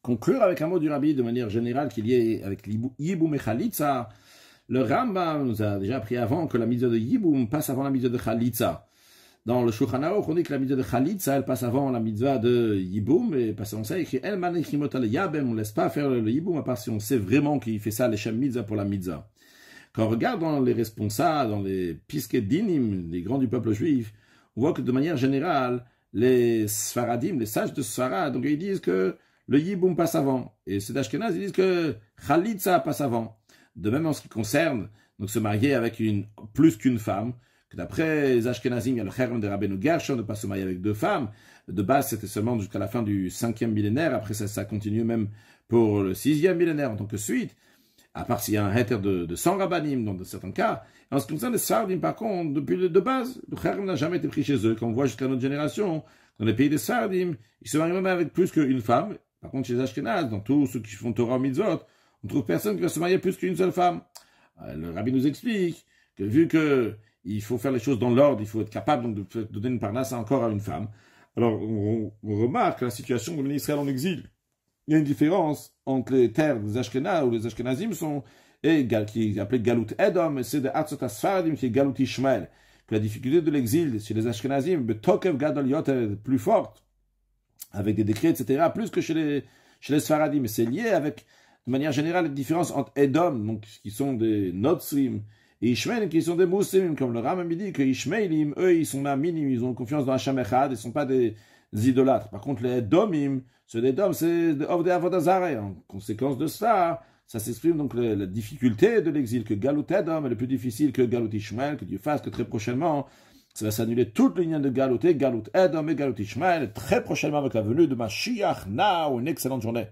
Conclure avec un mot du Rabbi de manière générale qu'il y ait avec Yiboum et Khalitza, le Rambam nous a déjà appris avant que la mitzvah de Yiboum passe avant la mitzvah de Khalitza. Dans le Shulchan Aruch, on dit que la mitzvah de Khalitza, elle passe avant la mitzvah de Yiboum, et parce qu'on sait qu'elle manichimota le Yabem, on ne laisse pas faire le Yiboum, à part si on sait vraiment qu'il fait ça, les Shem Mitzvah pour la mitzvah. Quand on regarde dans les responsables, dans les Piskei Dinim, les grands du peuple juif, on voit que de manière générale, les Sfaradim, les sages de Sfarad, donc ils disent que le Yiboum passe avant, et ceux d'Ashkenaz, ils disent que Khalitza passe avant. De même en ce qui concerne, donc se marier avec plus qu'une femme, que d'après les Ashkenazim, il y a le Cherem de Rabbeinu Gershon de ne pas se marier avec deux femmes. De base, c'était seulement jusqu'à la fin du 5e millénaire. Après, ça continue même pour le 6e millénaire en tant que suite. À part s'il y a un heter de 100 rabbanim, dans certains cas. En ce qui concerne les Sfardim, par contre, depuis de base, le Cherem n'a jamais été pris chez eux. Quand on voit jusqu'à notre génération, dans les pays des Sfardim, ils se marient même avec plus qu'une femme. Par contre, chez les Ashkenaz, dans tous ceux qui font Torah ou Mitzvot, on trouve personne qui va se marier plus qu'une seule femme. Le Rabbi nous explique que vu que il faut faire les choses dans l'ordre, il faut être capable donc, de donner une parnasse encore à une femme. Alors, on remarque la situation de l'Israël en exil. Il y a une différence entre les terres des Ashkenaz, où les Ashkenazim sont, qui est appelé Galut Edom, et c'est de Atzot Asfaradim, qui est Galut Ishmael. Que la difficulté de l'exil chez les Ashkenazim, Betokev Gadol Yot est plus forte, avec des décrets, etc., plus que chez les Sfaradim. Mais c'est lié avec de manière générale, la différence entre Edom, donc, qui sont des Notzrim, et Ishmaelim, qui sont des Muslims, comme le Rambam dit que Ishmaelim, eux, ils sont minimes, ils ont confiance dans Hacham Echad, ils ne sont pas des idolâtres. Par contre, les Edomim, ceux d'Edom, c'est des Avodazare. En conséquence de cela, ça s'exprime donc la difficulté de l'exil, que Galut Edom est le plus difficile que Galut Ishmael, que Dieu fasse que très prochainement, ça va s'annuler toute l'union de Galut Edom et Galut Ishmael, très prochainement avec la venue de Mashiach. Now, une excellente journée.